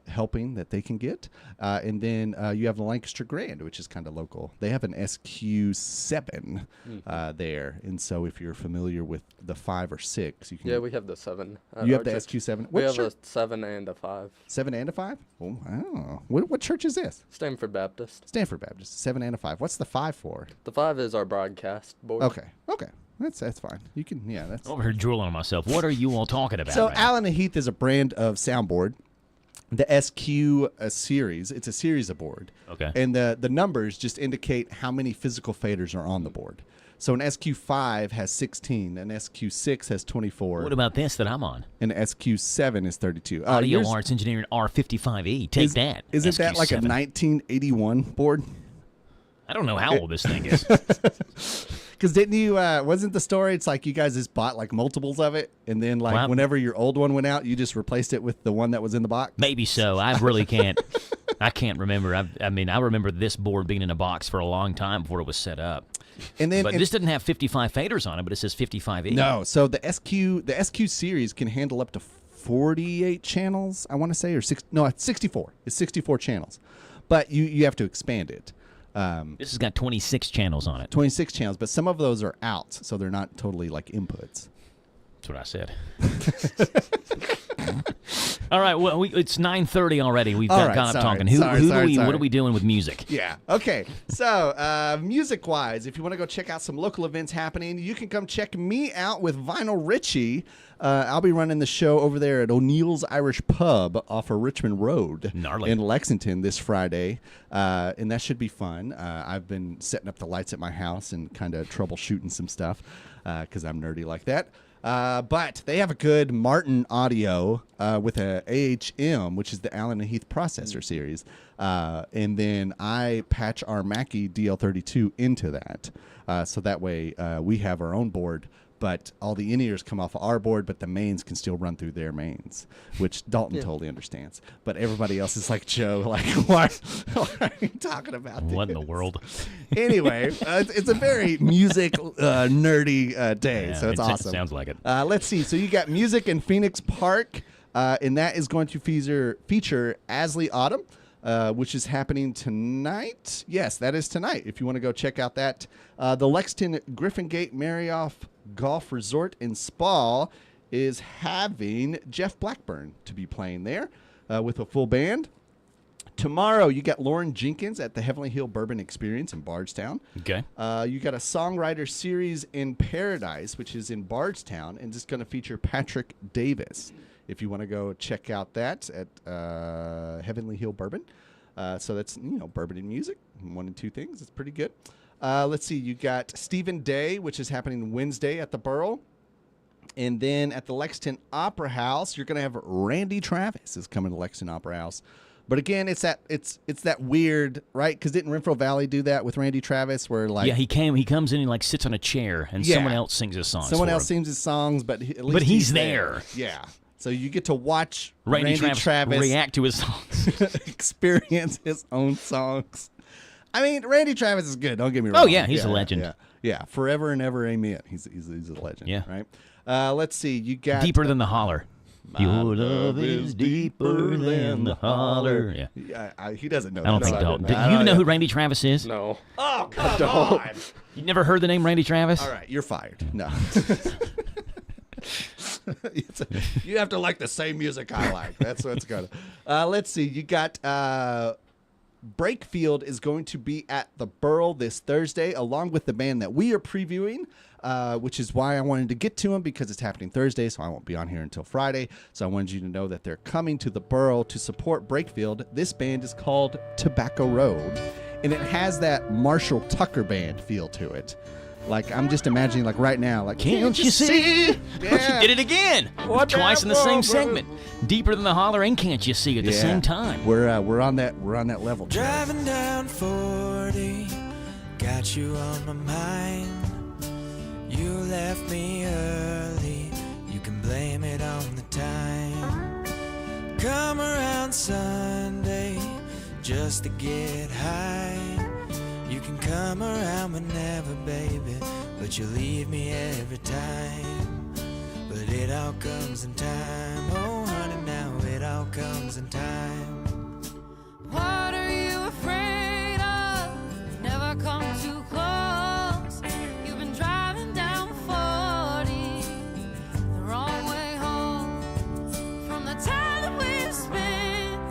helping that they can get. And then you have the Lancaster Grand, which is kind of local. They have an SQ7 there. And so if you're familiar with the 5 or 6, you can... Yeah, we have the 7. You have the SQ7? We have a 7 and a 5. 7 and a 5? Oh, wow. What church is this? Stanford Baptist. Stanford Baptist, 7 and a 5. What's the 5 for? The 5 is our broadcast board. Okay. That's fine. You can, that's... Over here drooling on myself. What are you all talking about? So right Allen and Heath is a brand of soundboard. The SQ series, it's a series of board. Okay. And the numbers just indicate how many physical faders are on the board. So an SQ5 has 16, an SQ6 has 24. What about this that I'm on? An SQ7 is 32. Audio Arts Engineering R55E. Take that. Isn't that like a 1981 board? I don't know how old this thing is. Because didn't you, wasn't the story, it's like you guys just bought like multiples of it, and then whenever your old one went out, you just replaced it with the one that was in the box? Maybe so. I really can't. I can't remember. I remember this board being in a box for a long time before it was set up. But this didn't have 55 faders on it, but it says 55E. No, so the SQ series can handle up to 48 channels, I want to say, it's 64. It's 64 channels. But you have to expand it. This has got 26 channels on it. 26 channels, but some of those are outs, so they're not totally like inputs. That's what I said. All right, well, it's 9:30 already. We've gone up talking. What are we doing with music? Yeah. Okay. So, music-wise, if you want to go check out some local events happening, you can come check me out with Vinyl Richie. I'll be running the show over there at O'Neill's Irish Pub off of Richmond Road in Lexington this Friday, and that should be fun. I've been setting up the lights at my house and kind of troubleshooting some stuff because I'm nerdy like that. But they have a good Martin audio with a AHM, which is the Allen and Heath processor series. And then I patch our Mackie DL32 into that. So that way we have our own board but all the in-ears come off of our board, but the mains can still run through their mains, which Dalton totally understands. But everybody else is like, Joe, like, what are you talking about? What in the world? Anyway, it's a very music nerdy day, so it's awesome. Sounds like it. Let's see. So you got music in Phoenix Park, and that is going to feature Asley Autumn, which is happening tonight. Yes, that is tonight. If you want to go check out that. The Lexington Griffin Gate Marriott Golf Resort and Spa is having Jeff Blackburn to be playing there with a full band. Tomorrow, you got Lauren Jenkins at the Heavenly Hill Bourbon Experience in Bardstown. Okay. You got a songwriter series in Paradise, which is in Bardstown, and it's going to feature Patrick Davis. If you want to go check out that at Heavenly Hill Bourbon. So that's, bourbon and music, 1 and 2 things. It's pretty good. Let's see. You got Stephen Day, which is happening Wednesday at the Burl. And then at the Lexington Opera House, you're going to have Randy Travis is coming to Lexington Opera House. But again, it's that weird, right? Because didn't Renfrew Valley do that with Randy Travis, where like he comes in and like sits on a chair and someone else sings his songs. Someone else sings his songs, but at least he's there. Yeah. So you get to watch Randy Travis react to his songs, experience his own songs. I mean, Randy Travis is good. Don't get me wrong. Oh yeah, he's a legend. Yeah, forever and ever, amen. He's a legend. Yeah. Right. Let's see. You got Deeper Than the Holler. Your love is deeper than the holler. Yeah. He doesn't know. I don't think Dalton. Do you even know who Randy Travis is? No. Oh, come on. You never heard the name Randy Travis? All right, you're fired. No. You have to like the same music I like. That's what's going to. Let's see. You got Breakfield is going to be at the Burl this Thursday, along with the band that we are previewing, which is why I wanted to get to them, because it's happening Thursday, so I won't be on here until Friday. So I wanted you to know that they're coming to the Burl to support Breakfield. This band is called Tobacco Road, and it has that Marshall Tucker band feel to it. Like, I'm just imagining, like, right now, like, can't you see? Yeah. She did it again. Twice in the same segment. Deeper Than the Holler and Can't You See at the same time. We're on that level. Driving down 40, got you on my mind. You left me early, you can blame it on the time. Come around Sunday just to get high. You can come around whenever, baby, but you leave me every time. But it all comes in time, oh honey, now it all comes in time. What are you afraid of? Never come too close. You've been driving down 40, the wrong way home. From the time that we've spent,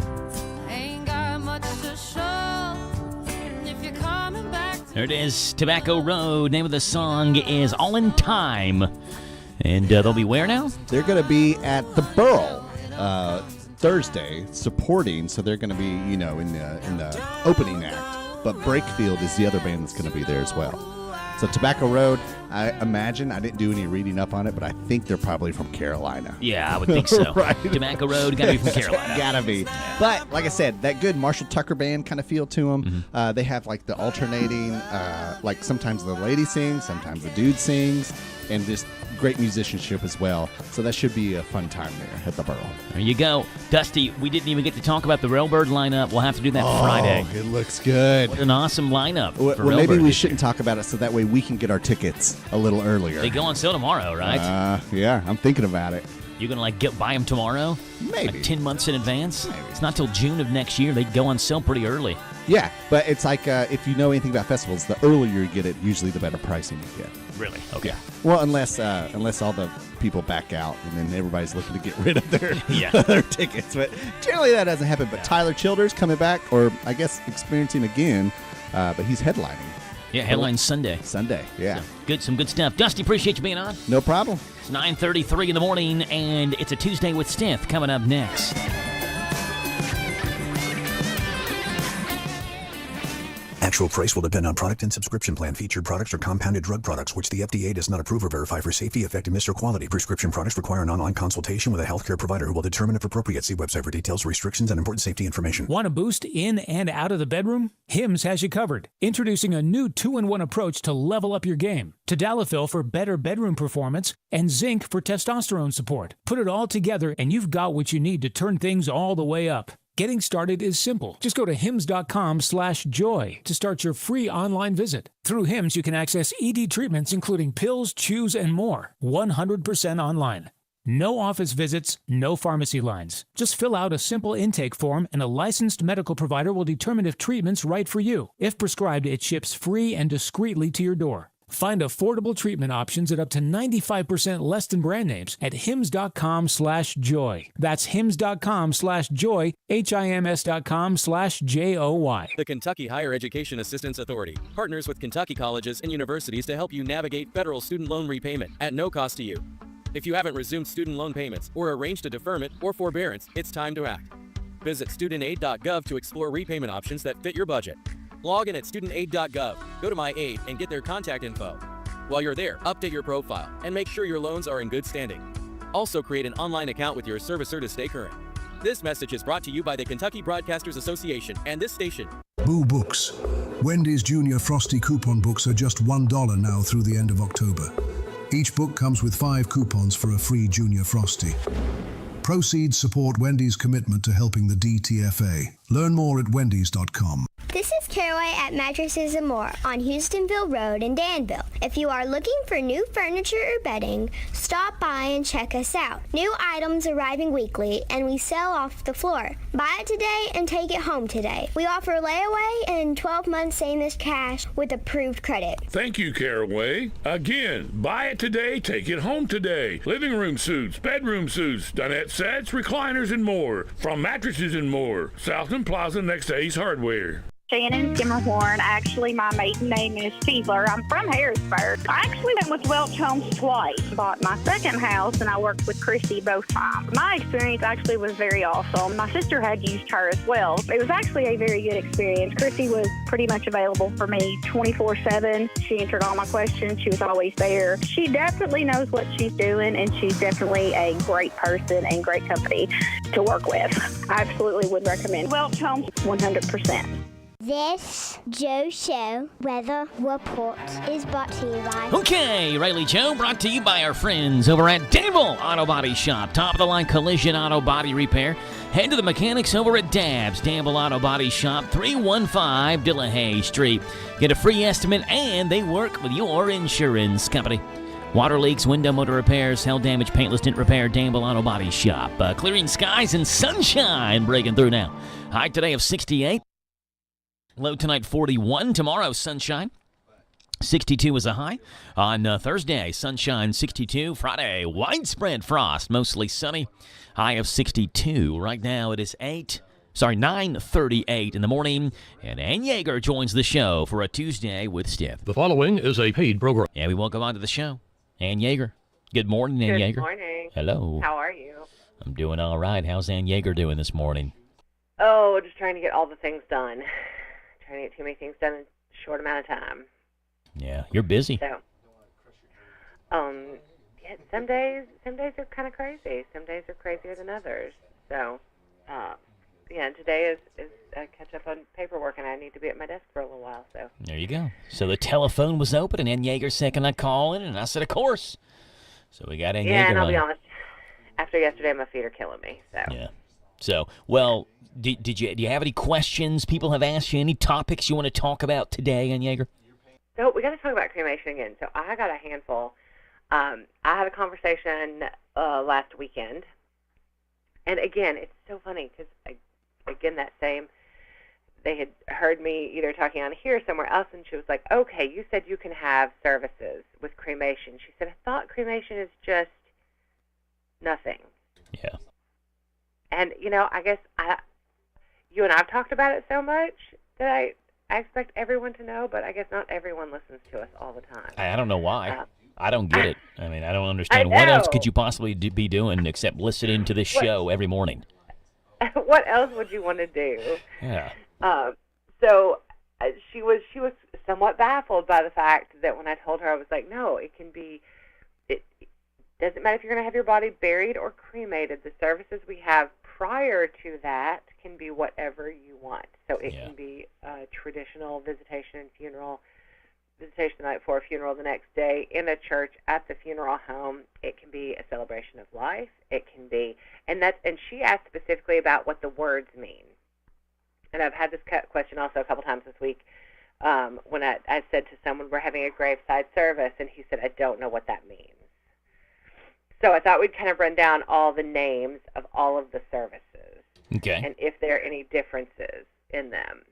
I ain't got much to show. There it is, Tobacco Road. Name of the song is All in Time. And they'll be where now? They're going to be at the Burl Thursday supporting, so they're going to be, in the opening act. But Breakfield is the other band that's going to be there as well. So Tobacco Road, I imagine, I didn't do any reading up on it, but I think they're probably from Carolina. Yeah, I would think so. Right. Tobacco Road, gotta be from Carolina. Gotta be. But, like I said, that good Marshall Tucker band kind of feel to them. Mm-hmm. They have, like, the alternating, like, sometimes the lady sings, sometimes the dude sings, and just great musicianship as well. So that should be a fun time there at the Burl. There you go. Dusty, we didn't even get to talk about the Railbird lineup. We'll have to do that Friday. It looks good. What an awesome lineup. Well, maybe we shouldn't talk about it so that way we can get our tickets a little earlier. They go on sale tomorrow, right? Yeah, I'm thinking about it. You're going to buy them tomorrow? Maybe. Like 10 months in advance? Maybe. It's not till June of next year. They go on sale pretty early. Yeah, but it's like if you know anything about festivals, the earlier you get it, usually the better pricing you get. Really? Okay. Yeah. Well, unless all the people back out and then everybody's looking to get rid of their their tickets. But generally that doesn't happen. But Tyler Childers coming back, or I guess experiencing again, but he's headlining. Yeah, headline Sunday. Yeah. So, some good stuff. Dusty, appreciate you being on. No problem. It's 9:33 in the morning, and it's a Tuesday with Stith coming up next. Actual price will depend on product and subscription plan. Featured products are compounded drug products, which the FDA does not approve or verify for safety, effectiveness, or quality. Prescription products require an online consultation with a healthcare provider who will determine if appropriate. See website for details, restrictions, and important safety information. Want a boost in and out of the bedroom? Hims has you covered. Introducing a new 2-in-1 approach to level up your game. Tadalafil for better bedroom performance and zinc for testosterone support. Put it all together and you've got what you need to turn things all the way up. Getting started is simple. Just go to hims.com/joy to start your free online visit. Through Hims, you can access ED treatments including pills, chews, and more. 100% online. No office visits, no pharmacy lines. Just fill out a simple intake form and a licensed medical provider will determine if treatment's right for you. If prescribed, it ships free and discreetly to your door. Find affordable treatment options at up to 95% less than brand names at hims.com/joy. That's hims.com/joy, hims.com/joy. The Kentucky Higher Education Assistance Authority partners with Kentucky colleges and universities to help you navigate federal student loan repayment at no cost to you. If you haven't resumed student loan payments or arranged a deferment or forbearance, it's time to act. Visit studentaid.gov to explore repayment options that fit your budget. Log in at studentaid.gov, go to My Aid, and get their contact info. While you're there, update your profile and make sure your loans are in good standing. Also, create an online account with your servicer to stay current. This message is brought to you by the Kentucky Broadcasters Association and this station. Boo Books. Wendy's Junior Frosty coupon books are just $1 now through the end of October. Each book comes with 5 coupons for a free Junior Frosty. Proceeds support Wendy's commitment to helping the DTFA. Learn more at wendys.com. This is Caraway at Mattresses and More on Houstonville Road in Danville. If you are looking for new furniture or bedding, stop by and check us out. New items arriving weekly, and we sell off the floor. Buy it today and take it home today. We offer layaway and 12 months same as cash with approved credit. Thank you, Caraway. Again, buy it today, take it home today. Living room suits, bedroom suits, dinette sets, recliners, and more. From Mattresses and More, Southland Plaza next to Ace Hardware. Shannon Skimmerhorn. Actually, my maiden name is Fiedler. I'm from Harrisburg. I actually went with Welch Homes twice. Bought my second house, and I worked with Chrissy both times. My experience actually was very awesome. My sister had used her as well. It was actually a very good experience. Chrissy was pretty much available for me 24/7. She answered all my questions. She was always there. She definitely knows what she's doing, and she's definitely a great person and great company to work with. I absolutely would recommend Welch Homes 100%. This Joe Show Weather Report is brought to you by... Okay, Riley Joe, brought to you by our friends over at Danville Auto Body Shop. Top-of-the-line collision auto body repair. Head to the mechanics over at Dabbs, Danville Auto Body Shop, 315 Dillahay Street. Get a free estimate, and they work with your insurance company. Water leaks, window motor repairs, hail damage, paintless dent repair, Danville Auto Body Shop. Clearing skies and sunshine breaking through now. High today of 68. Low tonight, 41. Tomorrow, sunshine. 62 is a high. On Thursday, sunshine, 62. Friday, widespread frost, mostly sunny. High of 62. Right now, it is 9:38 in the morning. And Ann Yeager joins the show for a Tuesday with Stiff. The following is a paid program. And we welcome on to the show, Ann Yeager. Good morning, Ann Yeager. Good morning. Hello. How are you? I'm doing all right. How's Ann Yeager doing this morning? Oh, just trying to get all the things done. Trying to get too many things done in a short amount of time. Yeah, you're busy. So, yeah, some days are kind of crazy. Some days are crazier than others. So, yeah, today is catch up on paperwork, and I need to be at my desk for a little while. So there you go. So the telephone was open, and Ann Yeager said, "Can I call in?" And I said, "Of course." So we got Ann Yeager. Yeah, and I'll be honest. After yesterday, my feet are killing me. So yeah. So well. Do you have any questions people have asked you? Any topics you want to talk about today, Ann Yeager? So we got to talk about cremation again. So I got a handful. I had a conversation last weekend, and again, it's so funny because again they had heard me either talking on here or somewhere else, and she was like, "Okay, you said you can have services with cremation." She said, "I thought cremation is just nothing." Yeah. And I guess you and I've talked about it so much that I expect everyone to know, but I guess not everyone listens to us all the time. I don't know why. I don't get it. I mean, I don't understand. What else could you possibly be doing except listening to this show every morning? What else would you want to do? Yeah. So she was somewhat baffled by the fact that when I told her, I was like, no, it can be, it doesn't matter if you're going to have your body buried or cremated. The services we have prior to that can be whatever you want. So it can be a traditional visitation and funeral, visitation the night before, a funeral the next day, in a church, at the funeral home. It can be a celebration of life. It can be, and she asked specifically about what the words mean. And I've had this question also a couple times this week when I said to someone, we're having a graveside service, and he said, I don't know what that means. So I thought we'd kind of run down all the names of all of the services. Okay. And if there are any differences in them.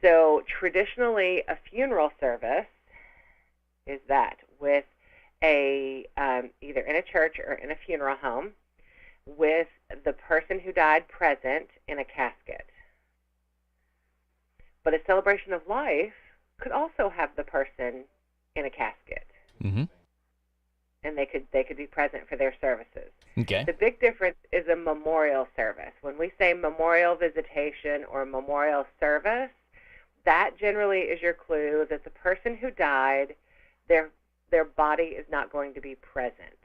So traditionally, a funeral service is that with a either in a church or in a funeral home with the person who died present in a casket. But a celebration of life could also have the person in a casket. Mm-hmm. And they could be present for their services. Okay. The big difference is a memorial service. When we say memorial visitation or memorial service, that generally is your clue that the person who died, their body is not going to be present.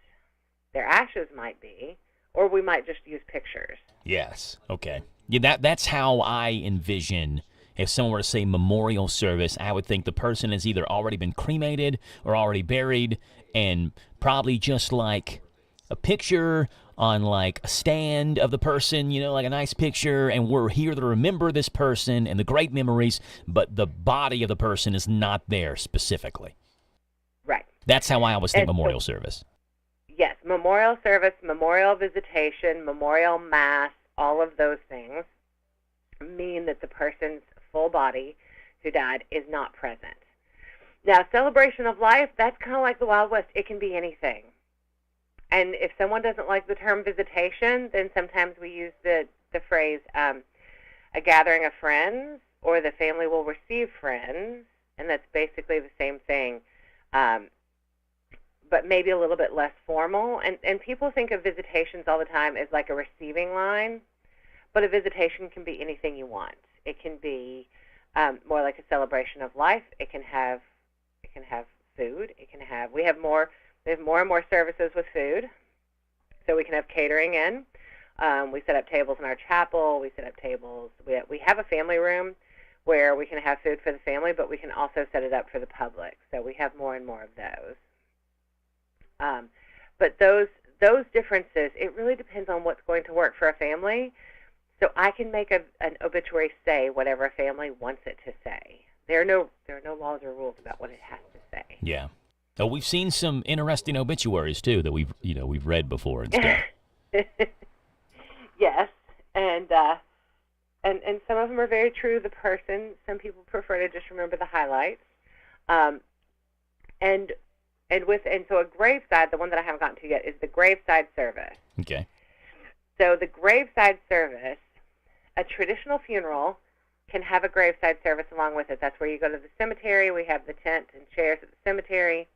Their ashes might be, or we might just use pictures. Yes. Okay. Yeah, that's how I envision. If someone were to say memorial service, I would think the person has either already been cremated or already buried, and probably just like a picture on like a stand of the person, like a nice picture, and we're here to remember this person and the great memories, but the body of the person is not there specifically. Right. That's how I always think memorial service. Yes, memorial service, memorial visitation, memorial mass, all of those things mean that the person's full body who died is not present. Now, celebration of life, that's kind of like the Wild West. It can be anything. And if someone doesn't like the term visitation, then sometimes we use the phrase a gathering of friends, or the family will receive friends, and that's basically the same thing, but maybe a little bit less formal. And people think of visitations all the time as like a receiving line, but a visitation can be anything you want. It can be more like a celebration of life. It can have food. We have more and more services with food, so we can have catering in. We set up tables in our chapel. We set up tables. We have a family room where we can have food for the family, but we can also set it up for the public. So we have more and more of those. But those differences, it really depends on what's going to work for a family. So I can make an obituary say whatever a family wants it to say. There are no laws or rules about what it has to say. Yeah. Oh, we've seen some interesting obituaries too that we've read before and stuff. Yes, and some of them are very true to the person. Some people prefer to just remember the highlights. And so a graveside, the one that I haven't gotten to yet, is the graveside service. Okay. So the graveside service, a traditional funeral can have a graveside service along with it. That's where you go to the cemetery. We have the tent and chairs at the cemetery.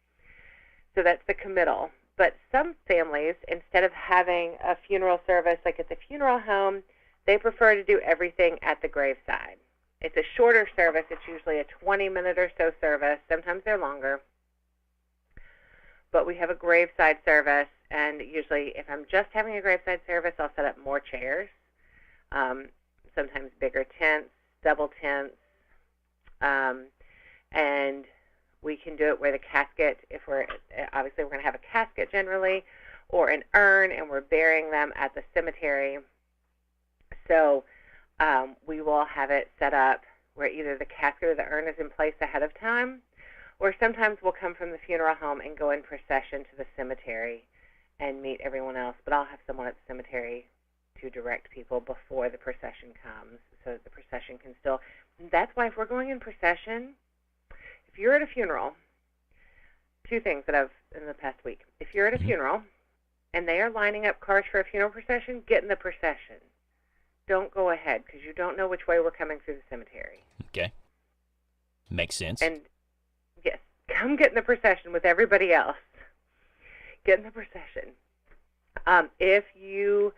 So that's the committal. But some families, instead of having a funeral service like at the funeral home, they prefer to do everything at the graveside. It's a shorter service. It's usually a 20-minute or so service. Sometimes they're longer. But we have a graveside service, and usually if I'm just having a graveside service, I'll set up more chairs, sometimes bigger tents, double tents, and we can do it where the casket, obviously we're going to have a casket generally, or an urn, and we're burying them at the cemetery. So we will have it set up where either the casket or the urn is in place ahead of time, or sometimes we'll come from the funeral home and go in procession to the cemetery and meet everyone else. But I'll have someone at the cemetery to direct people before the procession comes, so that the procession can still... That's why if we're going in procession, if you're at a funeral, two things that I've in the past week. If you're at a funeral and they are lining up cars for a funeral procession, get in the procession. Don't go ahead, because you don't know which way we're coming through the cemetery. Okay. Makes sense. And yes, come get in the procession with everybody else. Get in the procession. If you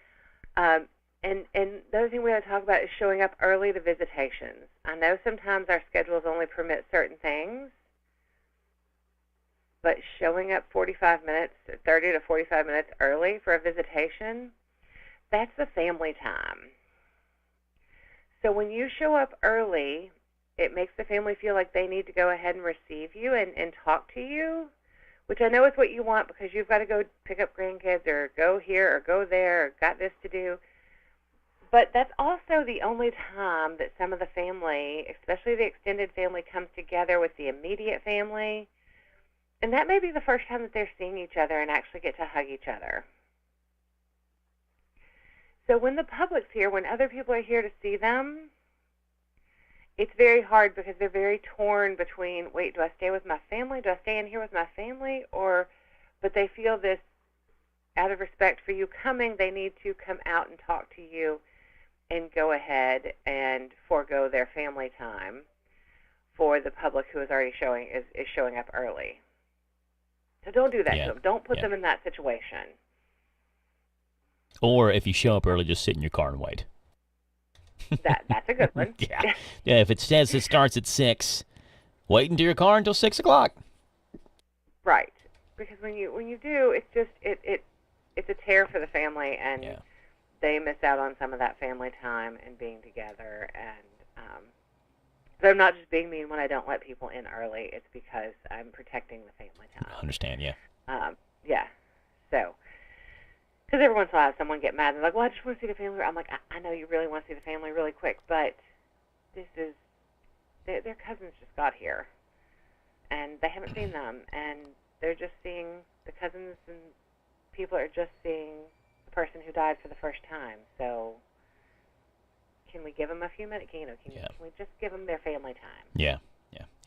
And the other thing we want to talk about is showing up early to visitations. I know sometimes our schedules only permit certain things, but showing up 45 minutes, 30 to 45 minutes early for a visitation, that's the family time. So when you show up early, it makes the family feel like they need to go ahead and receive you and talk to you, which I know is what you want because you've got to go pick up grandkids or go here or go there or got this to do. But that's also the only time that some of the family, especially the extended family, comes together with the immediate family. And that may be the first time that they're seeing each other and actually get to hug each other. So when the public's here, when other people are here to see them, it's very hard because they're very torn between, wait, do I stay with my family? Do I stay in here with my family? But they feel this, out of respect for you coming, they need to come out and talk to you and go ahead and forego their family time for the public who is already is showing up early. So don't do that to them. Don't put them in that situation. Or if you show up early, just sit in your car and wait. That's a good one. Yeah. If it says it starts at 6, wait into your car until 6 o'clock. Right. Because when you do, it's just it's a tear for the family, and they miss out on some of that family time and being together. And so I'm not just being mean when I don't let people in early. It's because I'm protecting the family time. I understand, yeah. So, because every once in a while I have someone get mad and they're like, well, I just want to see the family. I'm like, I know you really want to see the family really quick, but this is, their cousins just got here, and they haven't seen them, and they're just seeing the cousins, and people are just seeing the person who died for the first time. So can we give them a few minutes? Can we just give them their family time? Yeah.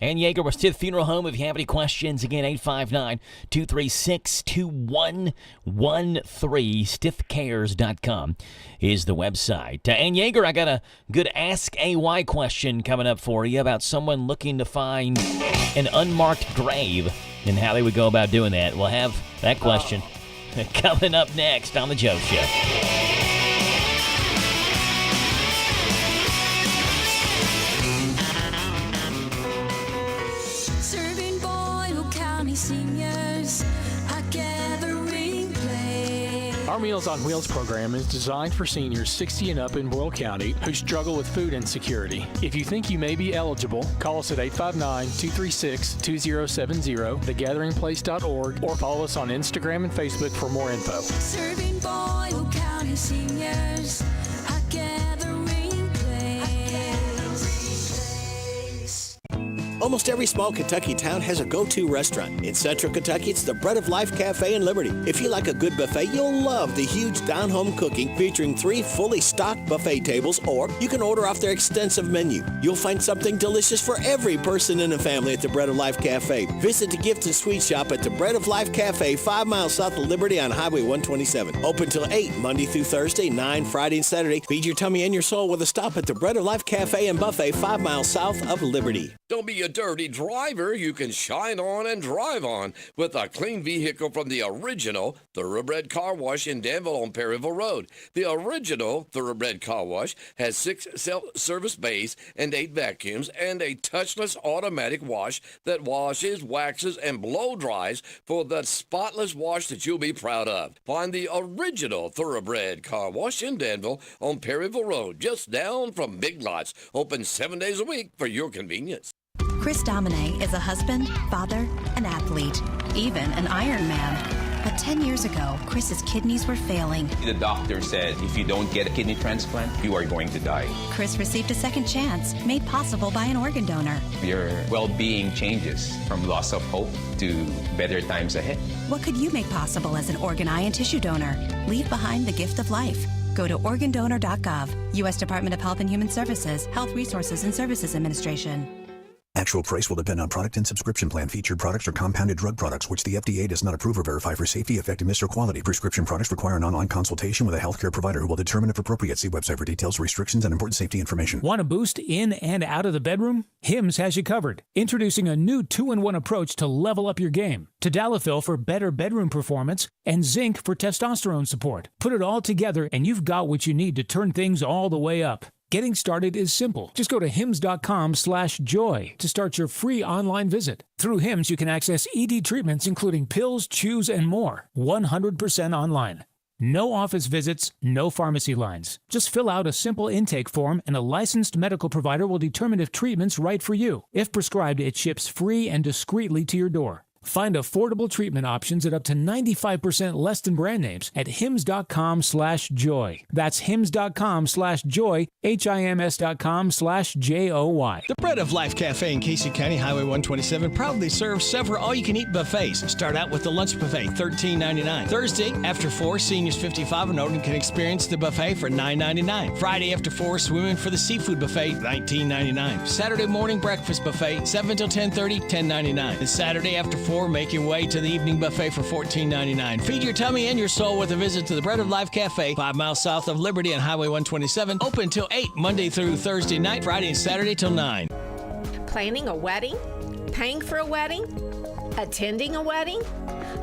Ann Yeager with Stith Funeral Home. If you have any questions, again, 859-236-2113. StithCares.com is the website. Ann Yeager, I got a good Ask AY question coming up for you about someone looking to find an unmarked grave and how they would go about doing that. We'll have that question coming up next on The Joe Show. Seniors, a gathering place. Our Meals on Wheels program is designed for seniors 60 and up in Boyle County who struggle with food insecurity. If you think you may be eligible, call us at 859-236-2070, thegatheringplace.org, or follow us on Instagram and Facebook for more info. Serving Boyle County seniors, a gathering place. Almost every small Kentucky town has a go-to restaurant. In Central Kentucky, it's the Bread of Life Cafe in Liberty. If you like a good buffet, you'll love the huge down-home cooking featuring 3 fully stocked buffet tables, or you can order off their extensive menu. You'll find something delicious for every person in the family at the Bread of Life Cafe. Visit the gift and sweet shop at the Bread of Life Cafe, 5 miles south of Liberty on Highway 127. Open till 8, Monday through Thursday, 9 Friday and Saturday. Feed your tummy and your soul with a stop at the Bread of Life Cafe and Buffet, 5 miles south of Liberty. Don't be a dirty driver. You can shine on and drive on with a clean vehicle from the original Thoroughbred Car Wash in Danville on Perryville Road. The original Thoroughbred Car Wash has 6 self-service bays and 8 vacuums and a touchless automatic wash that washes, waxes, and blow dries for the spotless wash that you'll be proud of. Find the original Thoroughbred Car Wash in Danville on Perryville Road, just down from Big Lots. Open 7 days a week for your convenience. Chris Domine is a husband, father, an athlete, even an Ironman. But 10 years ago, Chris's kidneys were failing. The doctor said if you don't get a kidney transplant, you are going to die. Chris received a second chance, made possible by an organ donor. Your well-being changes from loss of hope to better times ahead. What could you make possible as an organ, eye, and tissue donor? Leave behind the gift of life. Go to organdonor.gov, U.S. Department of Health and Human Services, Health Resources and Services Administration. Actual price will depend on product and subscription plan. Featured products are compounded drug products, which the FDA does not approve or verify for safety, effectiveness, or quality. Prescription products require an online consultation with a healthcare provider who will determine if appropriate. See website for details, restrictions, and important safety information. Want a boost in and out of the bedroom? Hims has you covered. Introducing a new 2-in-1 approach to level up your game. Tadalafil for better bedroom performance and zinc for testosterone support. Put it all together and you've got what you need to turn things all the way up. Getting started is simple. Just go to hims.com/joy to start your free online visit. Through Hims, you can access ED treatments including pills, chews, and more. 100% online. No office visits, no pharmacy lines. Just fill out a simple intake form and a licensed medical provider will determine if treatment's right for you. If prescribed, it ships free and discreetly to your door. Find affordable treatment options at up to 95% less than brand names at hims.com/joy. That's hims.com/joy, hims.com/joy. The Bread of Life Cafe in Casey County, Highway 127, proudly serves several all-you-can-eat buffets. Start out with the lunch buffet, $13.99. Thursday, after 4, seniors 55 and older can experience the buffet for $9.99. Friday after 4, swimming for the seafood buffet, $19.99. Saturday morning breakfast buffet, 7 till 10:30, $10.99. And Saturday after 4, make your way to the evening buffet for $14.99. Feed your tummy and your soul with a visit to the Bread of Life Cafe, 5 miles south of Liberty on Highway 127. Open till 8, Monday through Thursday night, Friday and Saturday till 9. Planning a wedding? Paying for a wedding? Attending a wedding?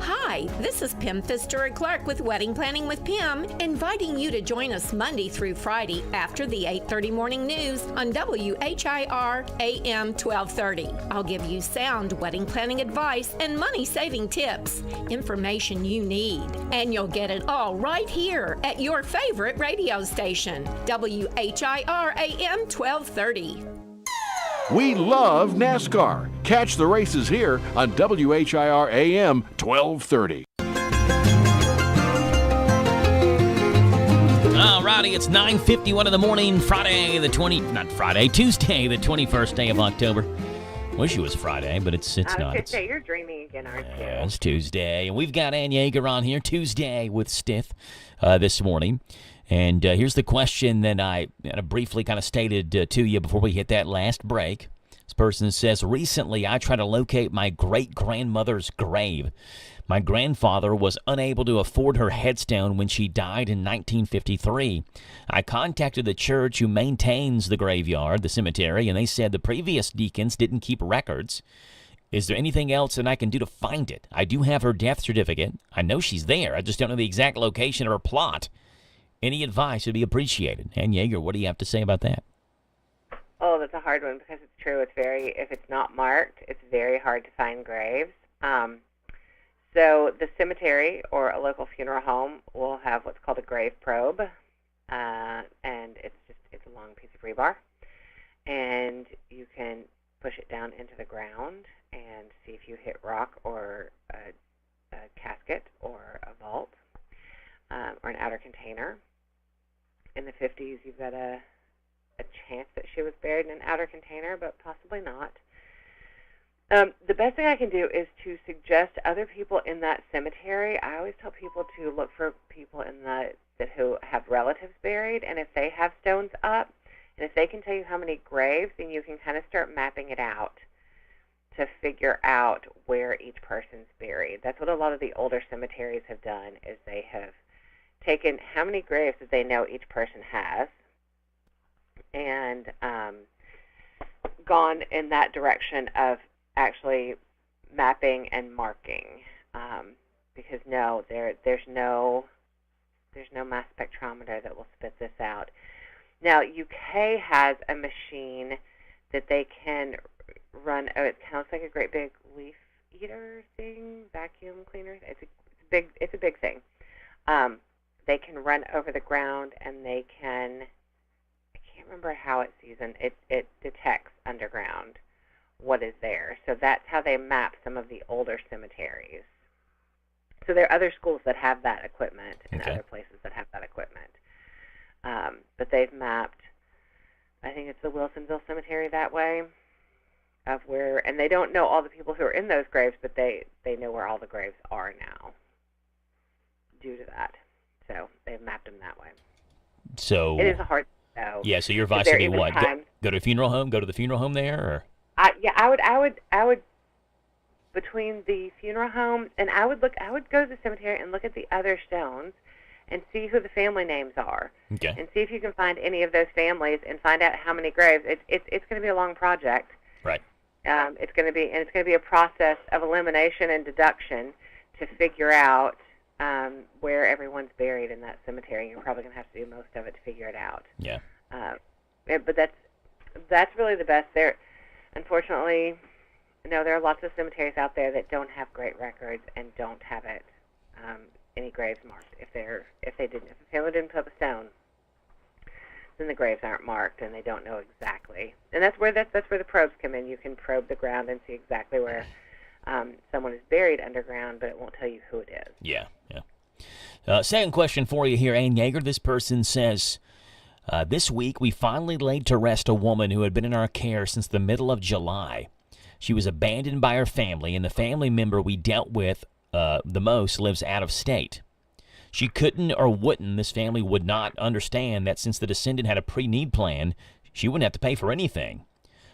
Hi, this is Pim Fitzgerald-Clark with Wedding Planning with Pim, inviting you to join us Monday through Friday after the 8:30 morning news on WHIR AM 1230. I'll give you sound wedding planning advice and money-saving tips, information you need, and you'll get it all right here at your favorite radio station, WHIR AM 1230. We love NASCAR. Catch the races here on WHIR AM 1230. All righty, it's 9:51 in the morning, Tuesday, the 21st day of October. Wish it was Friday, but it's not. Tuesday, you're dreaming again, aren't you? Yeah, it's Tuesday, and we've got Ann Yeager on here, Tuesday with Stith this morning. And here's the question that I briefly kind of stated to you before we hit that last break. This person says, recently I tried to locate my great-grandmother's grave. My grandfather was unable to afford her headstone when she died in 1953. I contacted the church who maintains the graveyard, the cemetery, and they said the previous deacons didn't keep records. Is there anything else that I can do to find it? I do have her death certificate. I know she's there. I just don't know the exact location of her plot. Any advice would be appreciated. And Yeager, what do you have to say about that? Oh, that's a hard one because it's true. If it's not marked, it's very hard to find graves. So the cemetery or a local funeral home will have what's called a grave probe, and it's a long piece of rebar, and you can push it down into the ground and see if you hit rock or a casket or a vault or an outer container. In the 50s, you've got a chance that she was buried in an outer container, but possibly not. The best thing I can do is to suggest other people in that cemetery. I always tell people to look for people who have relatives buried, and if they have stones up, and if they can tell you how many graves, then you can kind of start mapping it out to figure out where each person's buried. That's what a lot of the older cemeteries have done, is they have taken how many graves that they know each person has and gone in that direction of actually mapping and marking. Because there's no mass spectrometer that will spit this out. Now, UK has a machine that they can run. It sounds like a great big leaf eater thing, vacuum cleaner. It's a big thing. They can run over the ground, and they can. I can't remember how it's used. It detects underground what is there. So that's how they map some of the older cemeteries. So there are other schools that have that equipment and other places that have that equipment. But they've mapped, I think it's the Wilsonville Cemetery that way, of where, and they don't know all the people who are in those graves, but they know where all the graves are now due to that. So they've mapped them that way. So it is a hard though. Yeah, so your advice would be what? Go to a funeral home? Go to the funeral home there? Or? Yeah, I would between the funeral home and I would go to the cemetery and look at the other stones and see who the family names are. Okay. And see if you can find any of those families and find out how many graves. It's going to be a long project. Right. It's going to be a process of elimination and deduction to figure out where everyone's buried in that cemetery. You're probably going to have to do most of it to figure it out. Yeah. But that's really the best. Unfortunately, there are lots of cemeteries out there that don't have great records and don't have it any graves marked. If the family didn't put up a stone, then the graves aren't marked and they don't know exactly. And that's where the probes come in. You can probe the ground and see exactly where someone is buried underground, but it won't tell you who it is. Yeah. Second question for you here, Ann Yeager. This person says, this week we finally laid to rest a woman who had been in our care since the middle of July. She was abandoned by her family, and the family member we dealt with the most lives out of state. She couldn't or wouldn't, this family would not understand that since the descendant had a pre-need plan, she wouldn't have to pay for anything.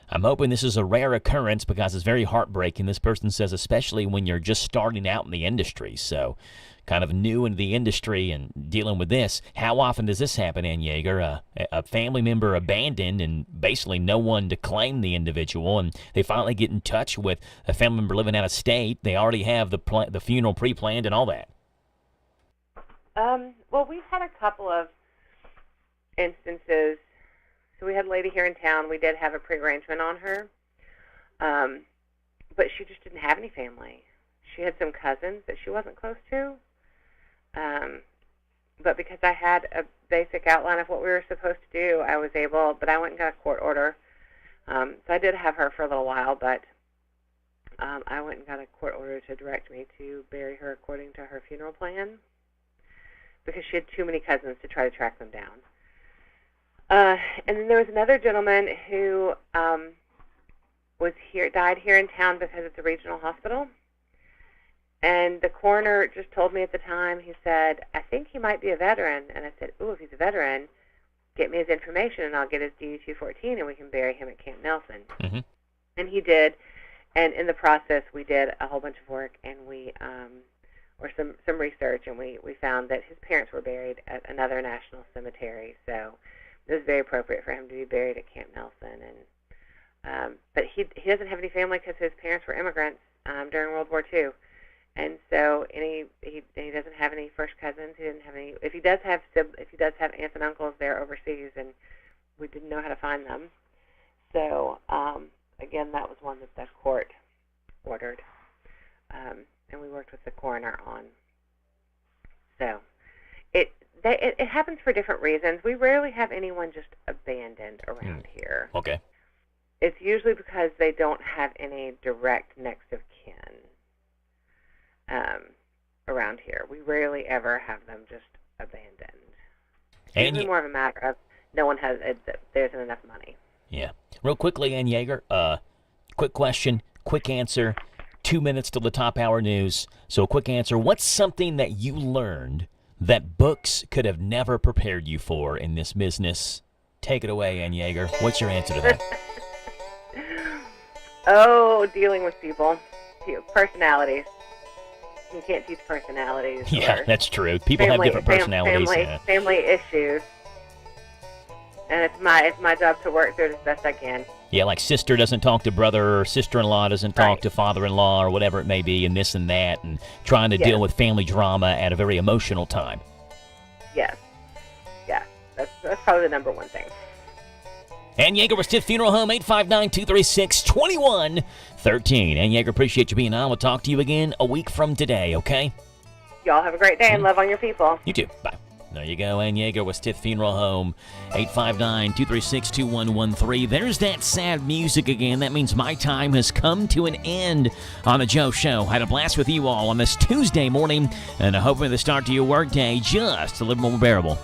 I'm hoping this is a rare occurrence because it's very heartbreaking, this person says, especially when you're just starting out in the industry. So kind of new in the industry and dealing with this. How often does this happen, Ann Yeager? A family member abandoned and basically no one to claim the individual, and they finally get in touch with a family member living out of state. They already have the funeral pre-planned and all that. Well, we've had a couple of instances. So we had a lady here in town. We did have a pre-arrangement on her, but she just didn't have any family. She had some cousins that she wasn't close to, but because I had a basic outline of what we were supposed to do, I was able, but I went and got a court order. So I did have her for a little while, but I went and got a court order to direct me to bury her according to her funeral plan because she had too many cousins to try to track them down. And then there was another gentleman who died here in town because it's a regional hospital. And the coroner just told me at the time, he said, I think he might be a veteran. And I said, if he's a veteran, get me his information and I'll get his DD-214 and we can bury him at Camp Nelson. Mm-hmm. And he did. And in the process, we did a whole bunch of work and some research, and we found that his parents were buried at another national cemetery. So it was very appropriate for him to be buried at Camp Nelson. And but he doesn't have any family because his parents were immigrants during World War II. And so he doesn't have any first cousins. He didn't have any. If he does have aunts and uncles, they're overseas, and we didn't know how to find them. So again, that was one that the court ordered, and we worked with the coroner on. So it happens for different reasons. We rarely have anyone just abandoned around here. Okay. It's usually because they don't have any direct next of kin around here. We rarely ever have them just abandoned. It's usually more of a matter of no one has, there isn't enough money. Yeah. Real quickly, Ann Yeager, quick question, quick answer, 2 minutes till the top hour news. So a quick answer, what's something that you learned that books could have never prepared you for in this business? Take it away, Ann Yeager. What's your answer to that? Dealing with people. Personalities. You can't teach personalities. Yeah, that's true. People have different personalities. Family issues. And it's my job to work through it as best I can. Yeah, like sister doesn't talk to brother, or sister-in-law doesn't talk to father-in-law, or whatever it may be, and this and that, and trying to deal with family drama at a very emotional time. Yes. Yeah, that's probably the number one thing. Ann Yeager with Stith Funeral Home, 859-236-2113. Ann Yeager, appreciate you being on. We'll talk to you again a week from today, okay? Y'all have a great day and love on your people. You too. Bye. There you go, Ann Yeager with Stith Funeral Home, 859-236-2113. There's that sad music again. That means my time has come to an end on The Joe Show. I had a blast with you all on this Tuesday morning, and I hope the start to your workday just a little more bearable.